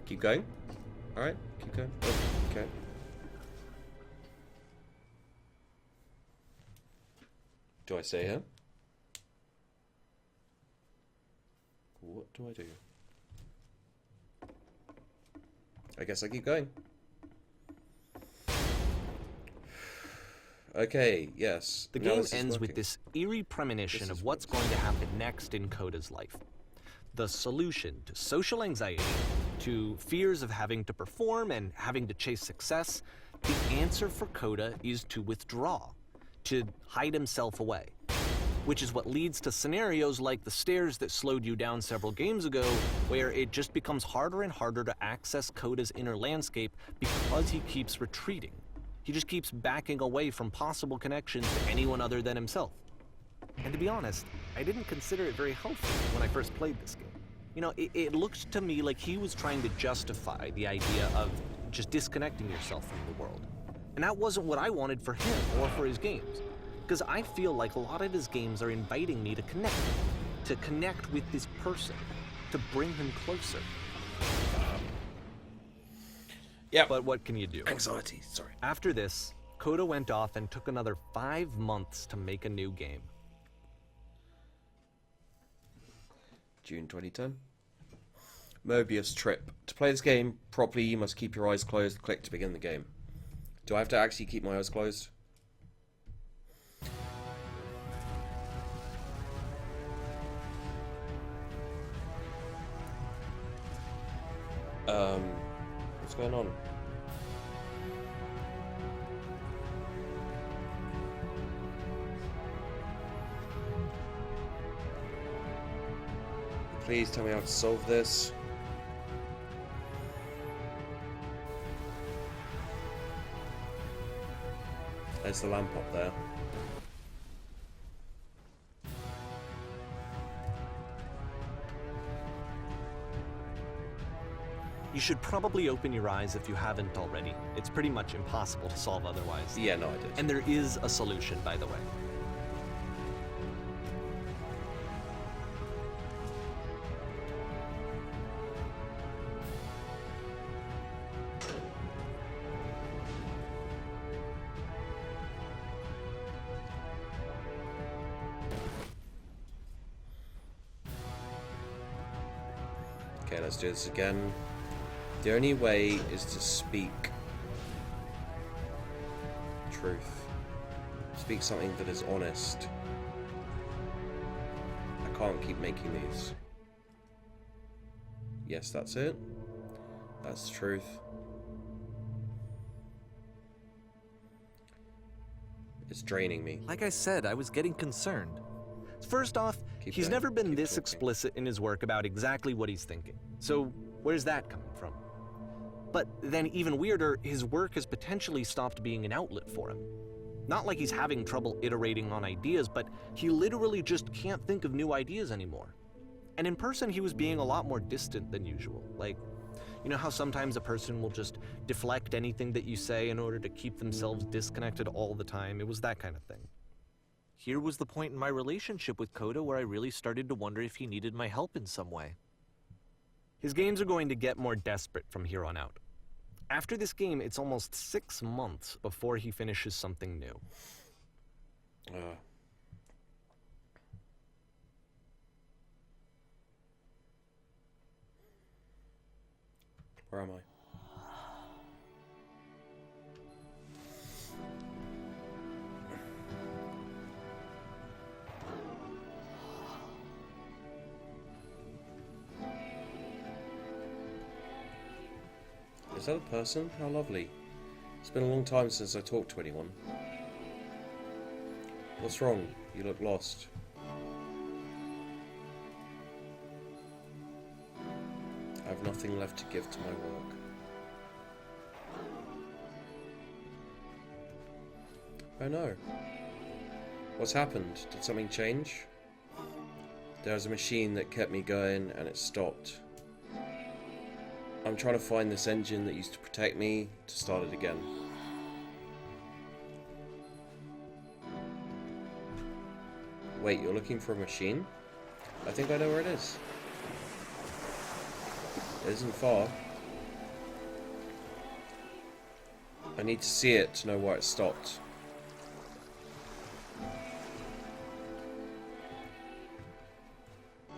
Keep going. Alright, keep going. Oh, okay. Do I stay here? What do I do? I guess I keep going. Okay, yes. The game ends with this eerie premonition of what's going to happen next in Coda's life. The solution to social anxiety, to fears of having to perform and having to chase success, the answer for Coda is to withdraw, to hide himself away. Which is what leads to scenarios like the stairs that slowed you down several games ago, where it just becomes harder and harder to access Coda's inner landscape because he keeps retreating. He just keeps backing away from possible connections to anyone other than himself. And to be honest, I didn't consider it very helpful when I first played this game. You know, it looked to me like he was trying to justify the idea of just disconnecting yourself from the world. And that wasn't what I wanted for him or for his games. Because I feel like a lot of his games are inviting me to connect with this person, to bring him closer. Yeah. But what can you do? Anxiety, sorry. After this, Coda went off and took another 5 months to make a new game. June 2010. Mobius Trip. To play this game properly, you must keep your eyes closed. Click to begin the game. Do I have to actually keep my eyes closed? What's going on? Please tell me how to solve this. There's the lamp up there. You should probably open your eyes if you haven't already. It's pretty much impossible to solve otherwise. Yeah, no, I did. And there is a solution, by the way. Okay, let's do this again. The only way is to speak truth. Speak something that is honest. I can't keep making these. Yes, that's it. That's truth. It's draining me. Like I said, I was getting concerned. First off, Keep he's going. never been Keep this talking. explicit in his work about exactly what he's thinking. So where's that coming from? But then even weirder, his work has potentially stopped being an outlet for him. Not like he's having trouble iterating on ideas, but he literally just can't think of new ideas anymore. And in person, he was being a lot more distant than usual. Like, you know how sometimes a person will just deflect anything that you say in order to keep themselves disconnected all the time? It was that kind of thing. Here was the point in my relationship with Coda where I really started to wonder if he needed my help in some way. His games are going to get more desperate from here on out. After this game, it's almost 6 months before he finishes something new. Where am I? Is that a person? How lovely. It's been a long time since I talked to anyone. What's wrong? You look lost. I have nothing left to give to my work. Oh no. What's happened? Did something change? There was a machine that kept me going and it stopped. I'm trying to find this engine that used to protect me to start it again. Wait, you're looking for a machine? I think I know where it is. It isn't far. I need to see it to know where it stopped.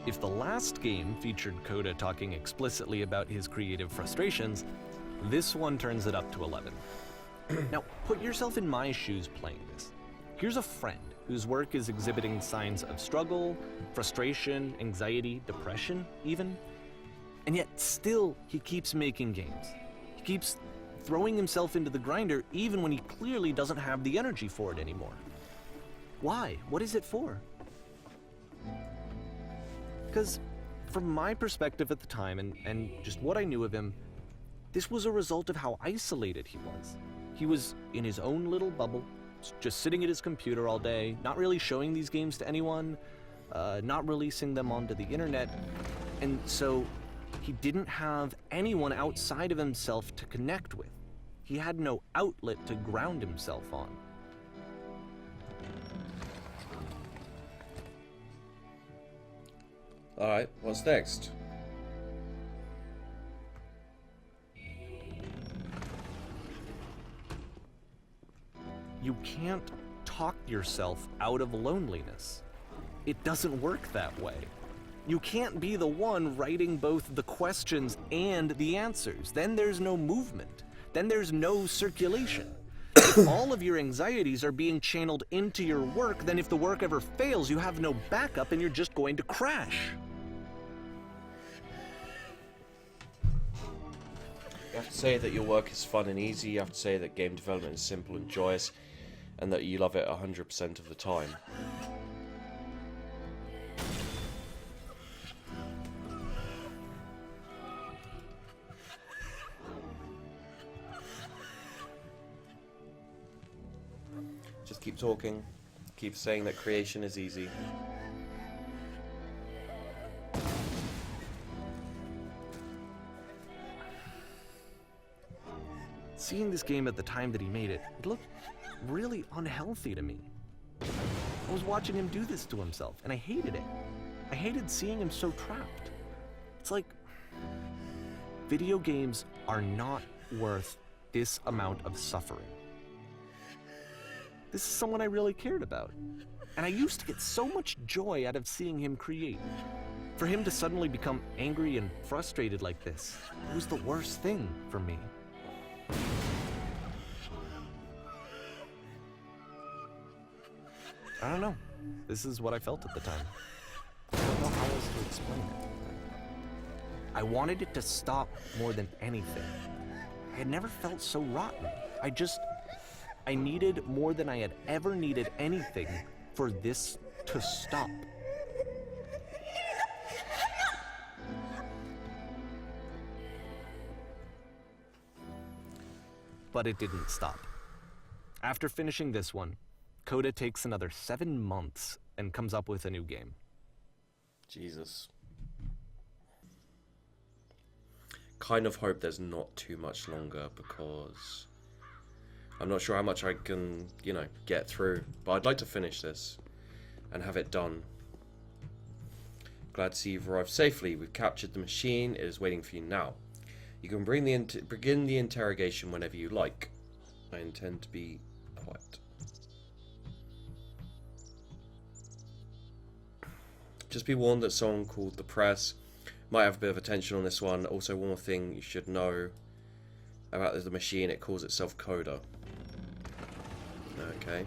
If the last game featured Coda talking explicitly about his creative frustrations, this one turns it up to 11. Now, put yourself in my shoes playing this. Here's a friend whose work is exhibiting signs of struggle, frustration, anxiety, depression, even. And yet, still, he keeps making games. He keeps throwing himself into the grinder even when he clearly doesn't have the energy for it anymore. Why? What is it for? Because from my perspective at the time and just what I knew of him, this was a result of how isolated he was. He was in his own little bubble, just sitting at his computer all day, not really showing these games to anyone, not releasing them onto the internet, and so he didn't have anyone outside of himself to connect with. He had no outlet to ground himself on. Alright, what's next? You can't talk yourself out of loneliness. It doesn't work that way. You can't be the one writing both the questions and the answers. Then there's no movement. Then there's no circulation. If all of your anxieties are being channeled into your work, then if the work ever fails, you have no backup and you're just going to crash. You have to say that your work is fun and easy. You have to say that game development is simple and joyous, and that you love it 100% of the time. Just keep talking. Keep saying that creation is easy. Seeing this game at the time that he made it, it looked really unhealthy to me. I was watching him do this to himself, and I hated it. I hated seeing him so trapped. It's like, video games are not worth this amount of suffering. This is someone I really cared about. And I used to get so much joy out of seeing him create. For him to suddenly become angry and frustrated like this, it was the worst thing for me. I don't know. This is what I felt at the time. I don't know how else to explain it. I wanted it to stop more than anything. I had never felt so rotten. I needed more than I had ever needed anything for this to stop. But it didn't stop. After finishing this one, Coda takes another 7 months and comes up with a new game. Jesus. Kind of hope there's not too much longer, because I'm not sure how much I can, get through. But I'd like to finish this and have it done. Glad to see you've arrived safely. We've captured the machine. It is waiting for you now. You can begin the interrogation whenever you like. I intend to be quiet. Just be warned that someone called the press might have a bit of attention on this one. Also, one more thing you should know about the machine: it calls itself Coda. Okay.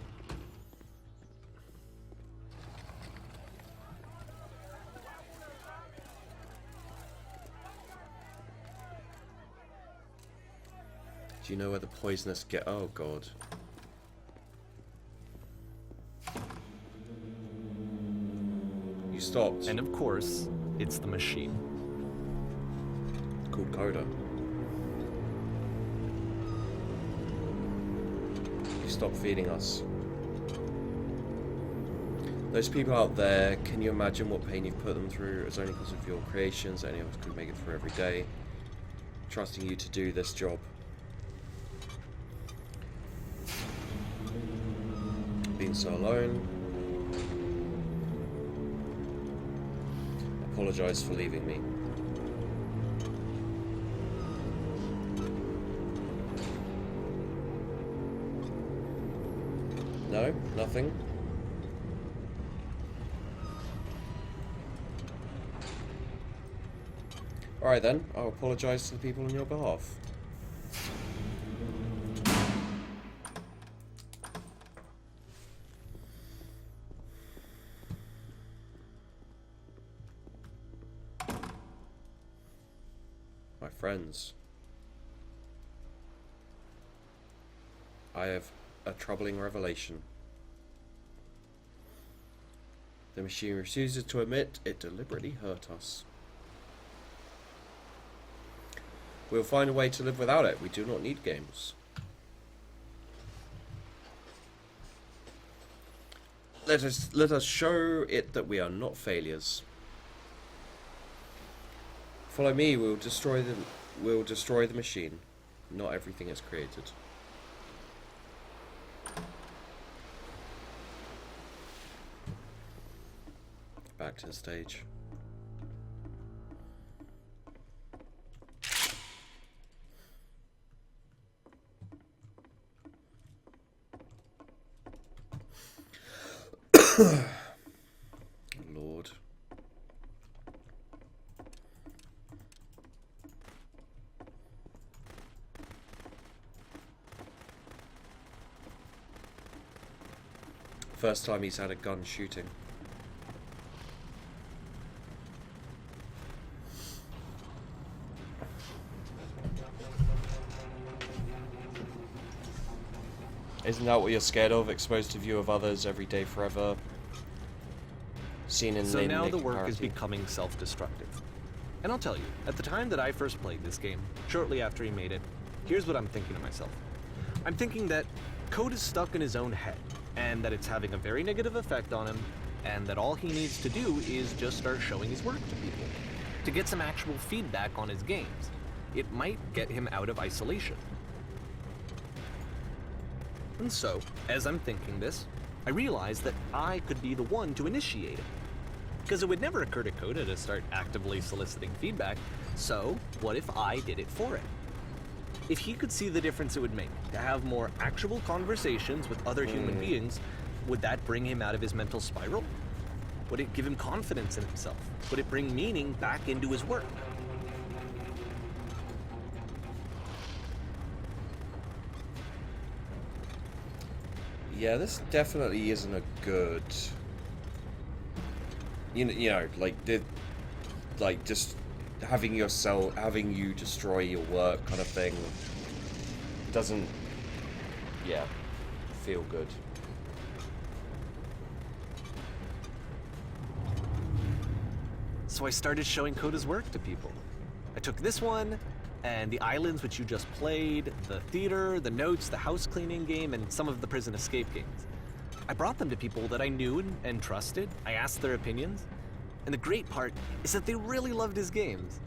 Do you know where the poisonous get? Oh God. You stopped. And of course, it's the machine. Called Coda. You stopped feeding us. Those people out there, can you imagine what pain you've put them through? It's only because of your creations that any of us could make it through every day. Trusting you to do this job. Being so alone. Apologize for leaving me. Nothing? Alright then, I'll apologise to the people on your behalf. My friends, I have a troubling revelation. The machine refuses to admit it deliberately hurt us. We'll find a way to live without it. We do not need games. Let us show it that we are not failures. Follow me. We'll destroy the machine. Not everything it's created. Back to the stage. Lord. First time he's had a gun shooting. Isn't that what you're scared of? Exposed to view of others every day forever. Seen in So now the work is comparison. becoming self-destructive. And I'll tell you, at the time that I first played this game, shortly after he made it, here's what I'm thinking to myself. I'm thinking that code is stuck in his own head, and that it's having a very negative effect on him, and that all he needs to do is just start showing his work to people, to get some actual feedback on his games. It might get him out of isolation. And so, as I'm thinking this, I realize that I could be the one to initiate it. Because it would never occur to Coda to start actively soliciting feedback, so what if I did it for him? If he could see the difference it would make to have more actual conversations with other human beings, would that bring him out of his mental spiral? Would it give him confidence in himself? Would it bring meaning back into his work? Yeah, this definitely isn't a good. You know, like just having you destroy your work kind of thing doesn't, yeah, feel good. So I started showing Coda's work to people. I took this one, and the islands which you just played, the theater, the notes, the house cleaning game, and some of the prison escape games. I brought them to people that I knew and trusted. I asked their opinions. And the great part is that they really loved his games.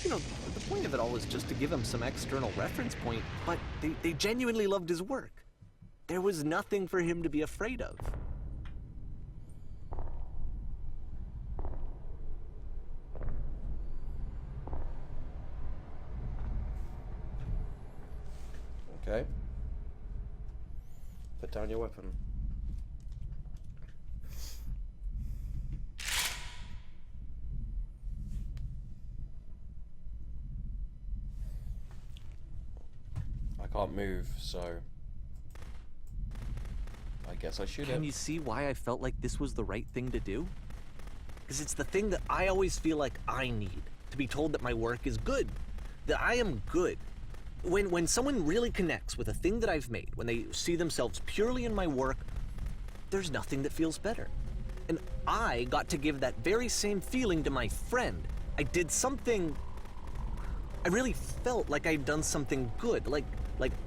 You know, the point of it all was just to give him some external reference point, but they genuinely loved his work. There was nothing for him to be afraid of. Okay. Put down your weapon. I can't move, so I guess I shoot Can him. you see why I felt like this was the right thing to do? Because it's the thing that I always feel like I need, to be told that my work is good, that I am good. When someone really connects with a thing that I've made, when they see themselves purely in my work, there's nothing that feels better. And I got to give that very same feeling to my friend. I did something... I really felt like I'd done something good, like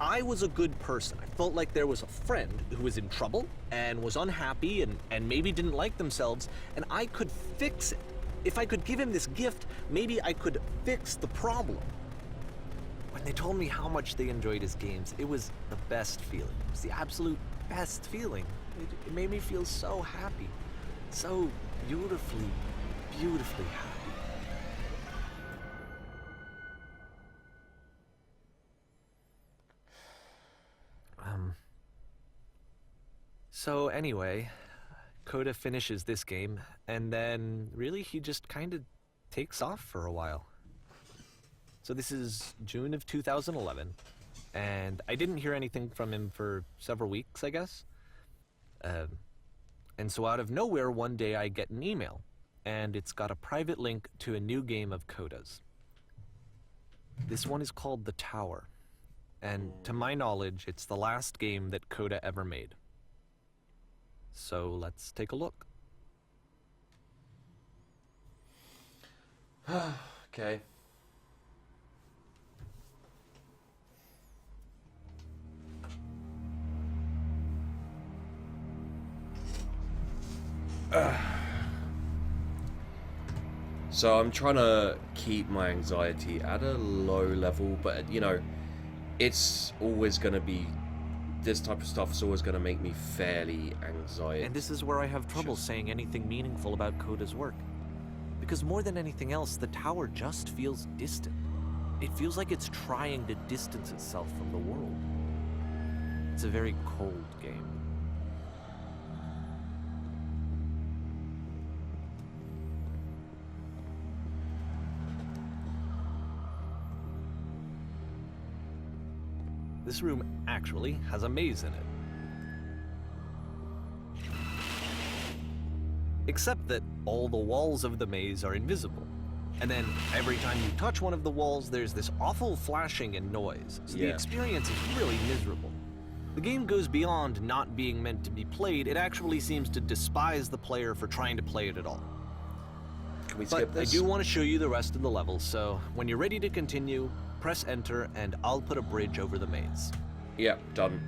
I was a good person. I felt like there was a friend who was in trouble and was unhappy and maybe didn't like themselves, and I could fix it. If I could give him this gift, maybe I could fix the problem. When they told me how much they enjoyed his games, it was the best feeling. It was the absolute best feeling. It made me feel so happy. So beautifully, beautifully happy. So anyway, Coda finishes this game, and then really he just kind of takes off for a while. So this is June of 2011, and I didn't hear anything from him for several weeks, I guess. And so out of nowhere, one day I get an email, and it's got a private link to a new game of Coda's. This one is called The Tower, and to my knowledge, it's the last game that Coda ever made. So let's take a look. Okay. So I'm trying to keep my anxiety at a low level, but you know, it's always going to be, this type of stuff is always going to make me fairly anxiety. And this is where I have trouble saying anything meaningful about Coda's work. Because more than anything else, the tower just feels distant. It feels like it's trying to distance itself from the world. It's a very cold game. This room actually has a maze in it. Except that all the walls of the maze are invisible. And then every time you touch one of the walls, there's this awful flashing and noise. So the experience is really miserable. The game goes beyond not being meant to be played. It actually seems to despise the player for trying to play it at all. Can we skip this? I do want to show you the rest of the levels, so when you're ready to continue, press enter and I'll put a bridge over the maze. Yep, done.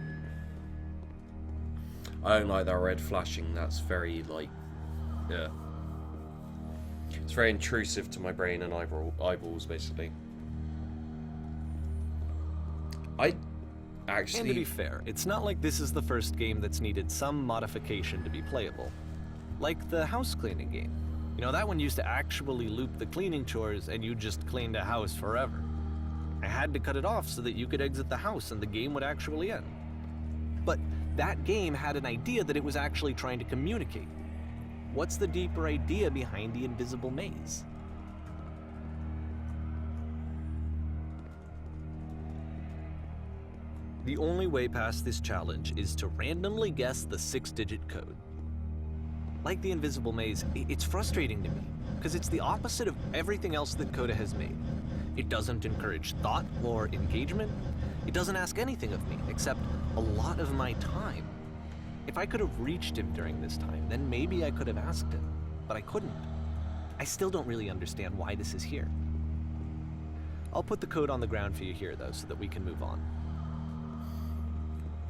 I don't like that red flashing. That's very, like, yeah. It's very intrusive to my brain and eyeballs, basically. I actually... And to be fair, it's not like this is the first game that's needed some modification to be playable. Like the house cleaning game. You know, that one used to actually loop the cleaning chores and you just cleaned a house forever. I had to cut it off so that you could exit the house and the game would actually end. But that game had an idea that it was actually trying to communicate. What's the deeper idea behind the invisible maze? The only way past this challenge is to randomly guess the 6-digit code. Like the invisible maze, it's frustrating to me, because it's the opposite of everything else that Coda has made. It doesn't encourage thought or engagement. It doesn't ask anything of me, except a lot of my time. If I could have reached him during this time, then maybe I could have asked him, but I couldn't. I still don't really understand why this is here. I'll put the code on the ground for you here, though, so that we can move on.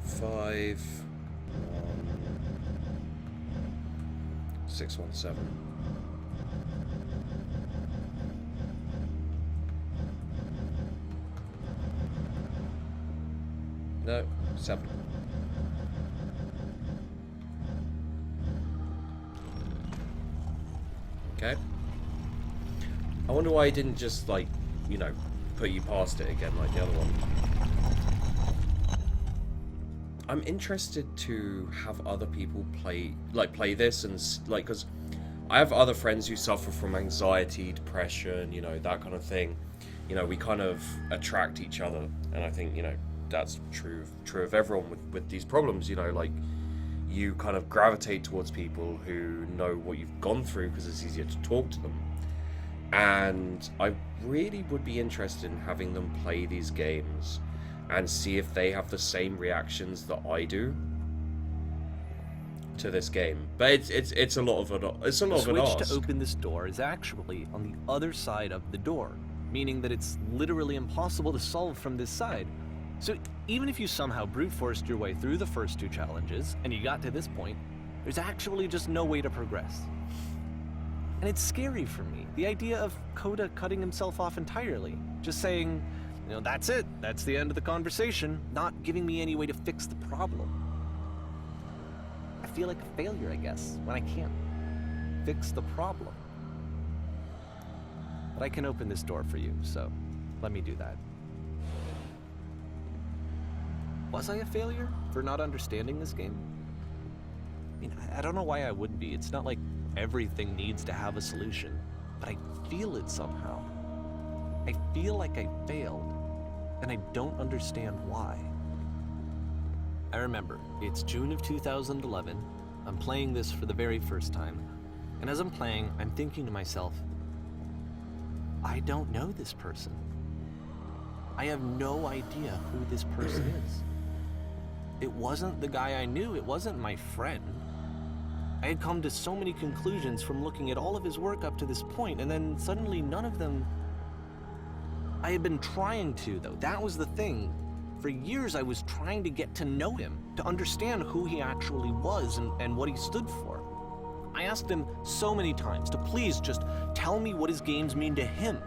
5 617. No, 7. Okay. I wonder why he didn't just, like, you know, put you past it again like the other one. I'm interested to have other people play this and, like, because I have other friends who suffer from anxiety, depression, you know, that kind of thing. You know, we kind of attract each other, and I think, you know, that's true of everyone with these problems. You know, like, you kind of gravitate towards people who know what you've gone through because it's easier to talk to them. And I really would be interested in having them play these games and see if they have the same reactions that I do to this game. But it's a lot of an ask. The switch to open this door is actually on the other side of the door, meaning that it's literally impossible to solve from this side. So even if you somehow brute forced your way through the first 2 challenges and you got to this point, there's actually just no way to progress. And it's scary for me, the idea of Coda cutting himself off entirely, just saying, you know, that's it, that's the end of the conversation, not giving me any way to fix the problem. I feel like a failure, I guess, when I can't fix the problem. But I can open this door for you, so let me do that. Was I a failure for not understanding this game? I mean, I don't know why I would be. It's not like everything needs to have a solution, but I feel it somehow. I feel like I failed, and I don't understand why. I remember, it's June of 2011. I'm playing this for the very first time, and as I'm playing, I'm thinking to myself, I don't know this person. I have no idea who this person is. It wasn't the guy I knew, it wasn't my friend. I had come to so many conclusions from looking at all of his work up to this point, and then suddenly none of them... I had been trying to, though. That was the thing. For years I was trying to get to know him, to understand who he actually was and what he stood for. I asked him so many times to please just tell me what his games mean to him.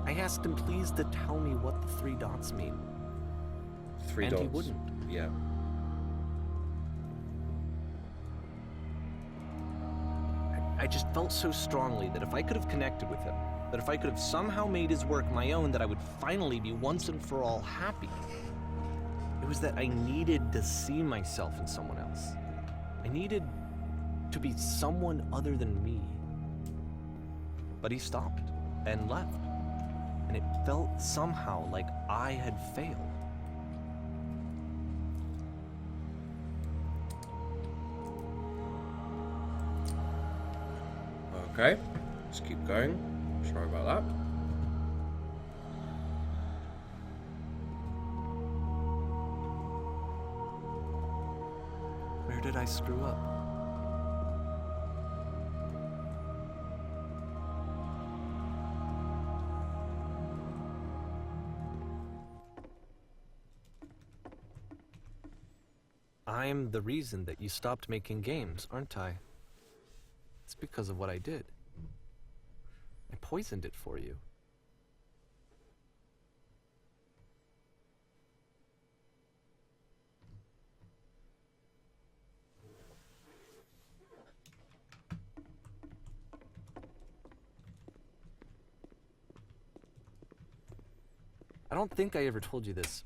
I asked him please to tell me what the 3 dots mean. 3 and dots. he wouldn't. Yeah. I just felt so strongly that if I could have connected with him, that if I could have somehow made his work my own, that I would finally be once and for all happy. It was that I needed to see myself in someone else. I needed to be someone other than me. But he stopped and left, and it felt somehow like I had failed. Okay, let's keep going. Sorry about that. Where did I screw up? I'm the reason that you stopped making games, aren't I? It's because of what I did. I poisoned it for you. I don't think I ever told you this,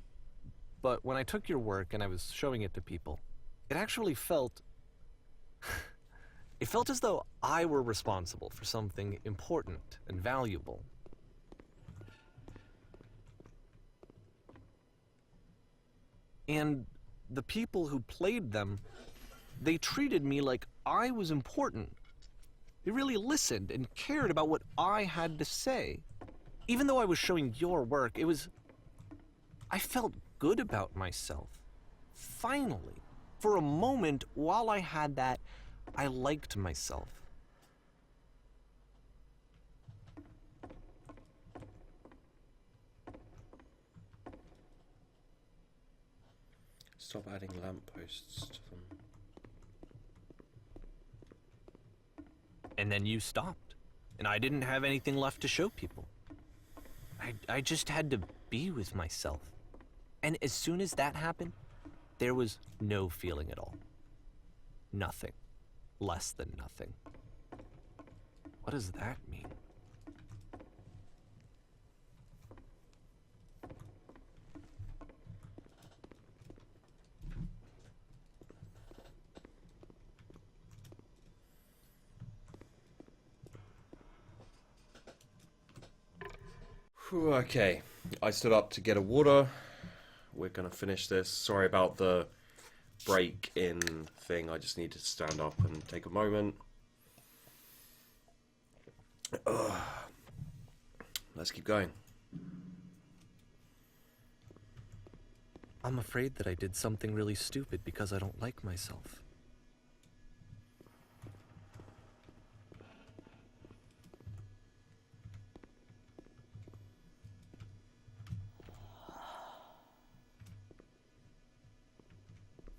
but when I took your work and I was showing it to people, it actually felt... It felt as though I were responsible for something important and valuable. And the people who played them, they treated me like I was important. They really listened and cared about what I had to say. Even though I was showing your work, it was... I felt good about myself. Finally. For a moment, while I had that, I liked myself. Stop adding lampposts to them. And then you stopped, and I didn't have anything left to show people. I just had to be with myself. And as soon as that happened, there was no feeling at all. Nothing. Less than nothing. What does that mean? Whew, okay, I stood up to get a water. We're gonna finish this. Sorry about the break in thing. I just need to stand up and take a moment. Let's keep going. I'm afraid that I did something really stupid because I don't like myself.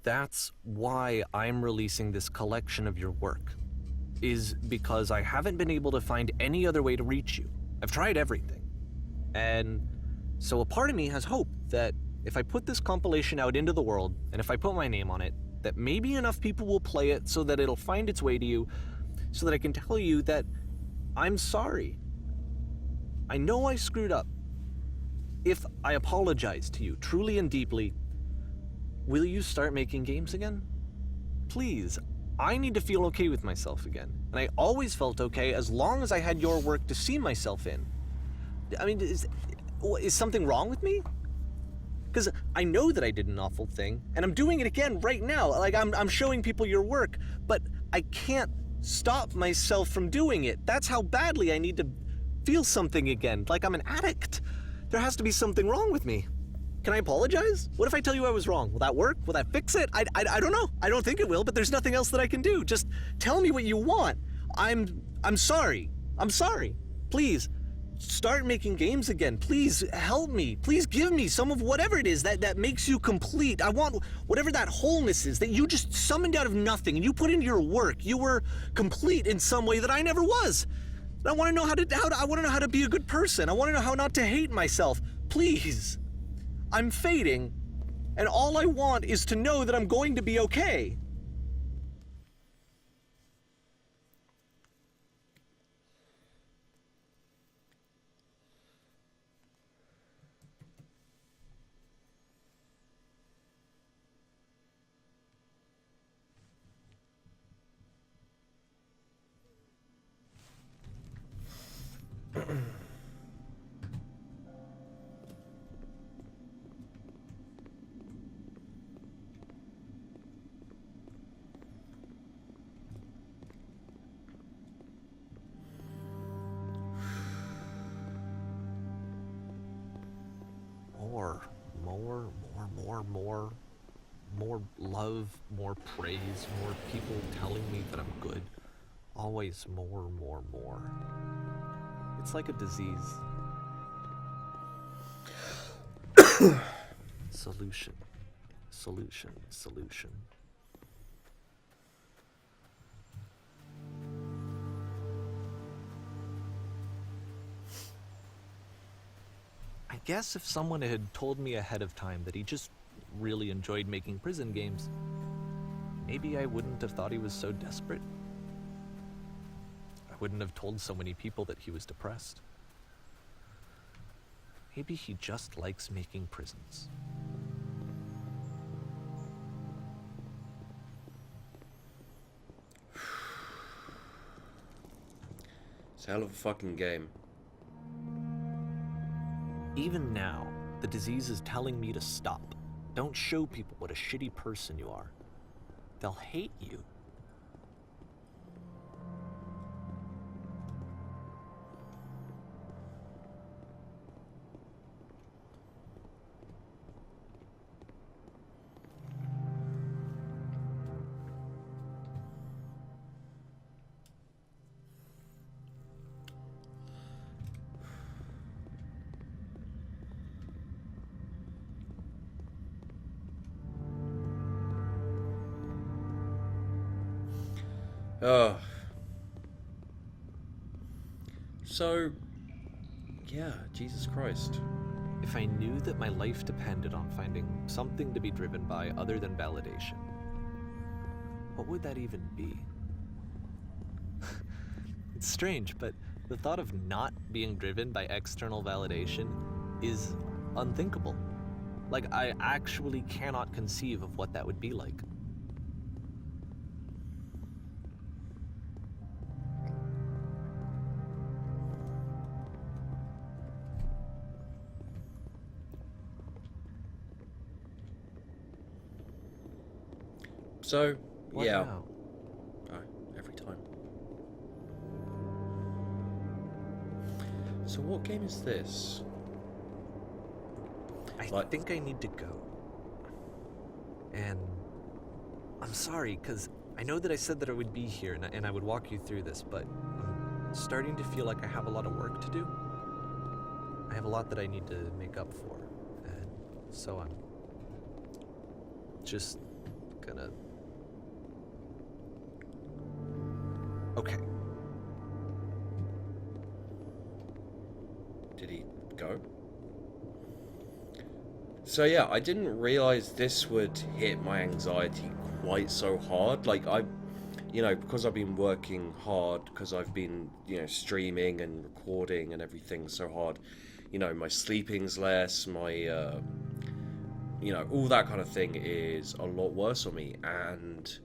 That's why I'm releasing this collection of your work, is because I haven't been able to find any other way to reach you. I've tried everything. And so a part of me has hope that if I put this compilation out into the world, and if I put my name on it, that maybe enough people will play it so that it'll find its way to you, so that I can tell you that I'm sorry. I know I screwed up. If I apologize to you truly and deeply, will you start making games again? Please, I need to feel okay with myself again. And I always felt okay as long as I had your work to see myself in. I mean, is something wrong with me? Because I know that I did an awful thing, and I'm doing it again right now. Like, I'm showing people your work, but I can't stop myself from doing it. That's how badly I need to feel something again, like I'm an addict. There has to be something wrong with me. Can I apologize? What if I tell you I was wrong? Will that work? Will that fix it? I don't know. I don't think it will, but there's nothing else that I can do. Just tell me what you want. I'm sorry. I'm sorry. Please, start making games again. Please help me. Please give me some of whatever it is that makes you complete. I want whatever that wholeness is that you just summoned out of nothing and you put into your work. You were complete in some way that I never was. I want to know I want to know how to be a good person. I want to know how not to hate myself. Please. I'm fading, and all I want is to know that I'm going to be okay. More love, more praise, more people telling me that I'm good. Always more. It's like a disease. Solution. I guess if someone had told me ahead of time that he just really enjoyed making prison games, maybe I wouldn't have thought he was so desperate. I wouldn't have told so many people that he was depressed. Maybe he just likes making prisons. It's a hell of a fucking game. Even now, the disease is telling me to stop. Don't show people what a shitty person you are. They'll hate you. Oh. So, yeah, Jesus Christ. If I knew that my life depended on finding something to be driven by other than validation, what would that even be? It's strange, but the thought of not being driven by external validation is unthinkable. Like, I actually cannot conceive of what that would be like. So, What yeah. now? Every time. So what game is this? I Like- think I need to go. And I'm sorry, because I know that I said that I would be here and I would walk you through this, but I'm starting to feel like I have a lot of work to do. I have a lot that I need to make up for, and so I'm just gonna... Okay. Did he go? So yeah, I didn't realize this would hit my anxiety quite so hard. Like because I've been working hard, because I've been, streaming and recording and everything so hard, my sleeping's less, my, all that kind of thing is a lot worse on me. And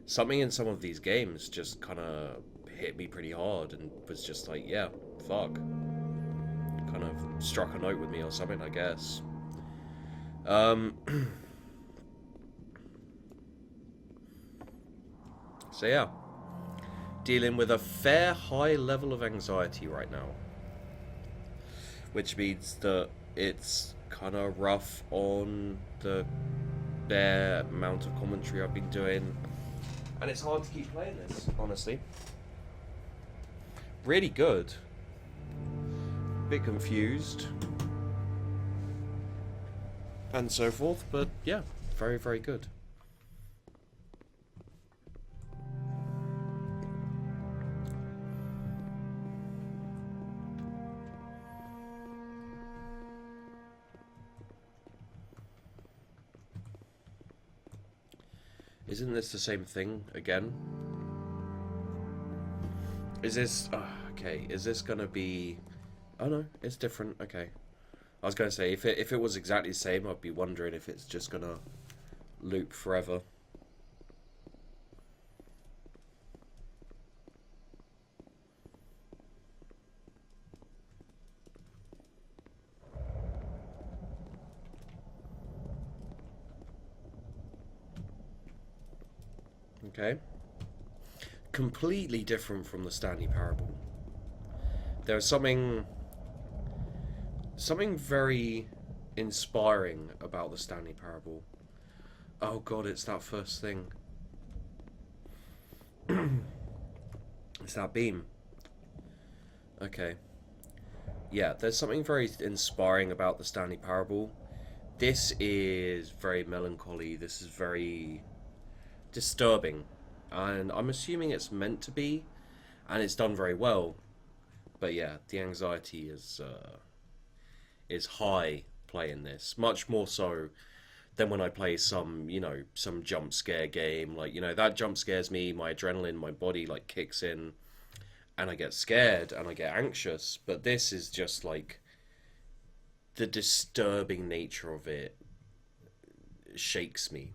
something in some of these games just kind of hit me pretty hard and was just like, yeah, fuck. Kind of struck a note with me or something, I guess. So yeah, dealing with a fair high level of anxiety right now, which means that it's kind of rough on the bare amount of commentary I've been doing, and it's hard to keep playing this, honestly. Really good. Bit confused and so forth, but yeah, very, very good. Isn't this the same thing again? Is this... okay, is this gonna be... Oh no, it's different, okay. I was gonna say, if it was exactly the same, I'd be wondering if it's just gonna loop forever. Okay. Completely different from the Stanley Parable. There's something very inspiring about the Stanley Parable. Oh god, it's that first thing. It's that beam. Okay. Yeah, there's something very inspiring about the Stanley Parable. This is very melancholy. This is very disturbing. And I'm assuming it's meant to be, and it's done very well. But yeah, the anxiety is high playing this, much more so than when I play some, you know, some jump scare game. Like, you know, that jump scares me, my adrenaline, my body like kicks in, and I get scared and I get anxious. But this is just like the disturbing nature of it shakes me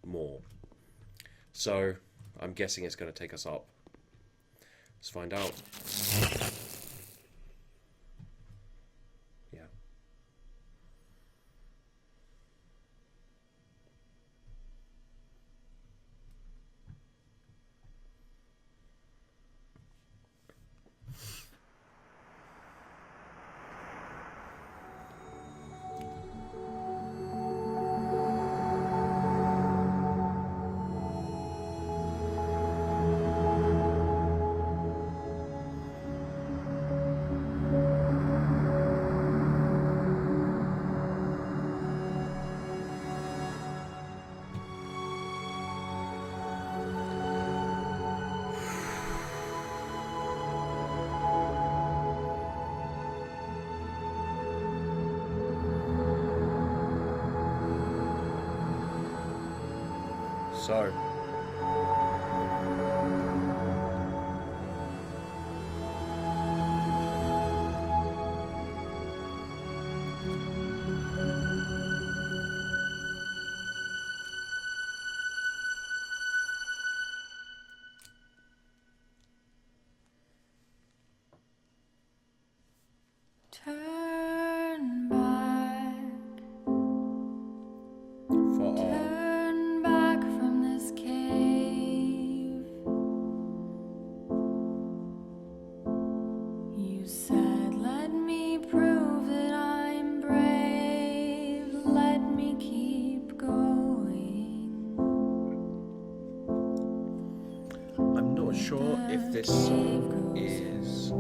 more. So I'm guessing it's going to take us up. Let's find out. Yeah. So, Turn back, for our turn back from this cave. You said, let me prove that I'm brave. Let me keep going. I'm not sure if this song is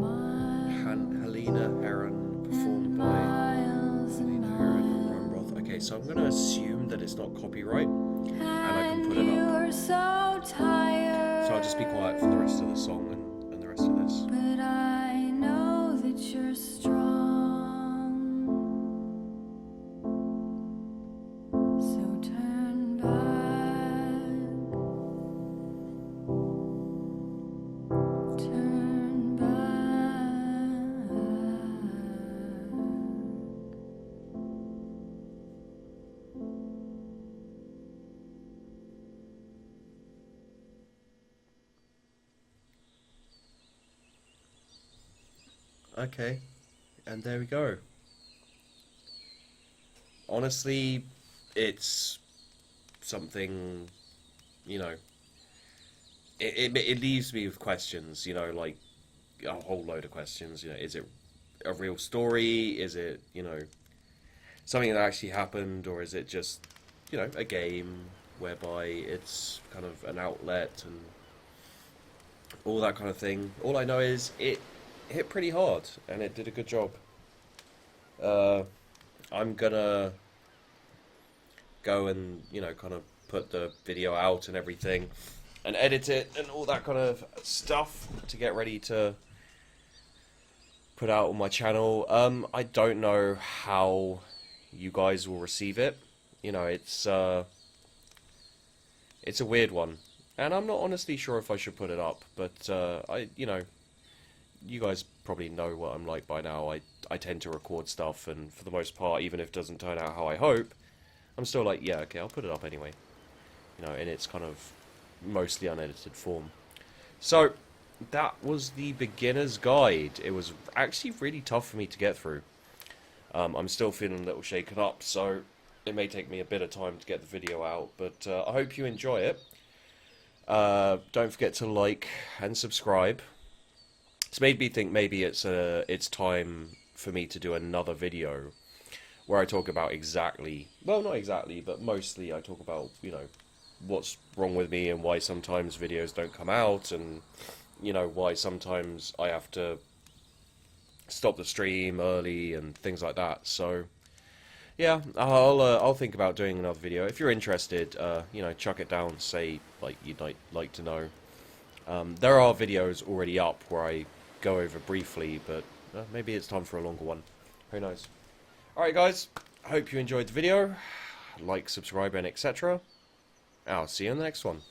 Helena Heron performed by Helena Heron and Ryan Roth. Okay, so I'm going to assume that it's not copyright, and I can put it up. So tired, So I'll just be quiet for the rest of the song and the rest of this. but I know that you're strong. So turn back, turn back. okay. And there we go. Honestly, it's something, you know, it leaves me with questions, you know, like a whole load of questions. You know, is it a real story? Is it, you know, something that actually happened, or is it just, you know, a game whereby it's kind of an outlet and all that kind of thing? All I know is it hit pretty hard and it did a good job. I'm gonna go and, you know, kind of put the video out and everything and edit it and all that kind of stuff to get ready to put out on my channel. I don't know how you guys will receive it. You know, it's a weird one, and I'm not honestly sure if I should put it up, but you know, you guys probably know what I'm like by now. I tend to record stuff, and for the most part, even if it doesn't turn out how I hope, I'm still like, yeah, okay, I'll put it up anyway. You know, in its kind of mostly unedited form. So that was the beginner's guide. It was actually really tough for me to get through. I'm still feeling a little shaken up, so it may take me a bit of time to get the video out, but I hope you enjoy it. Don't forget to like and subscribe. It's made me think maybe it's time for me to do another video where I talk about exactly, well, not exactly, but mostly I talk about, you know, what's wrong with me and why sometimes videos don't come out, and, you know, why sometimes I have to stop the stream early and things like that. So yeah, I'll think about doing another video. If you're interested, you know, chuck it down, say like you'd like to know. There are videos already up where I go over briefly, but maybe it's time for a longer one. Who knows? Alright guys, I hope you enjoyed the video. Like, subscribe, and etc. I'll see you in the next one.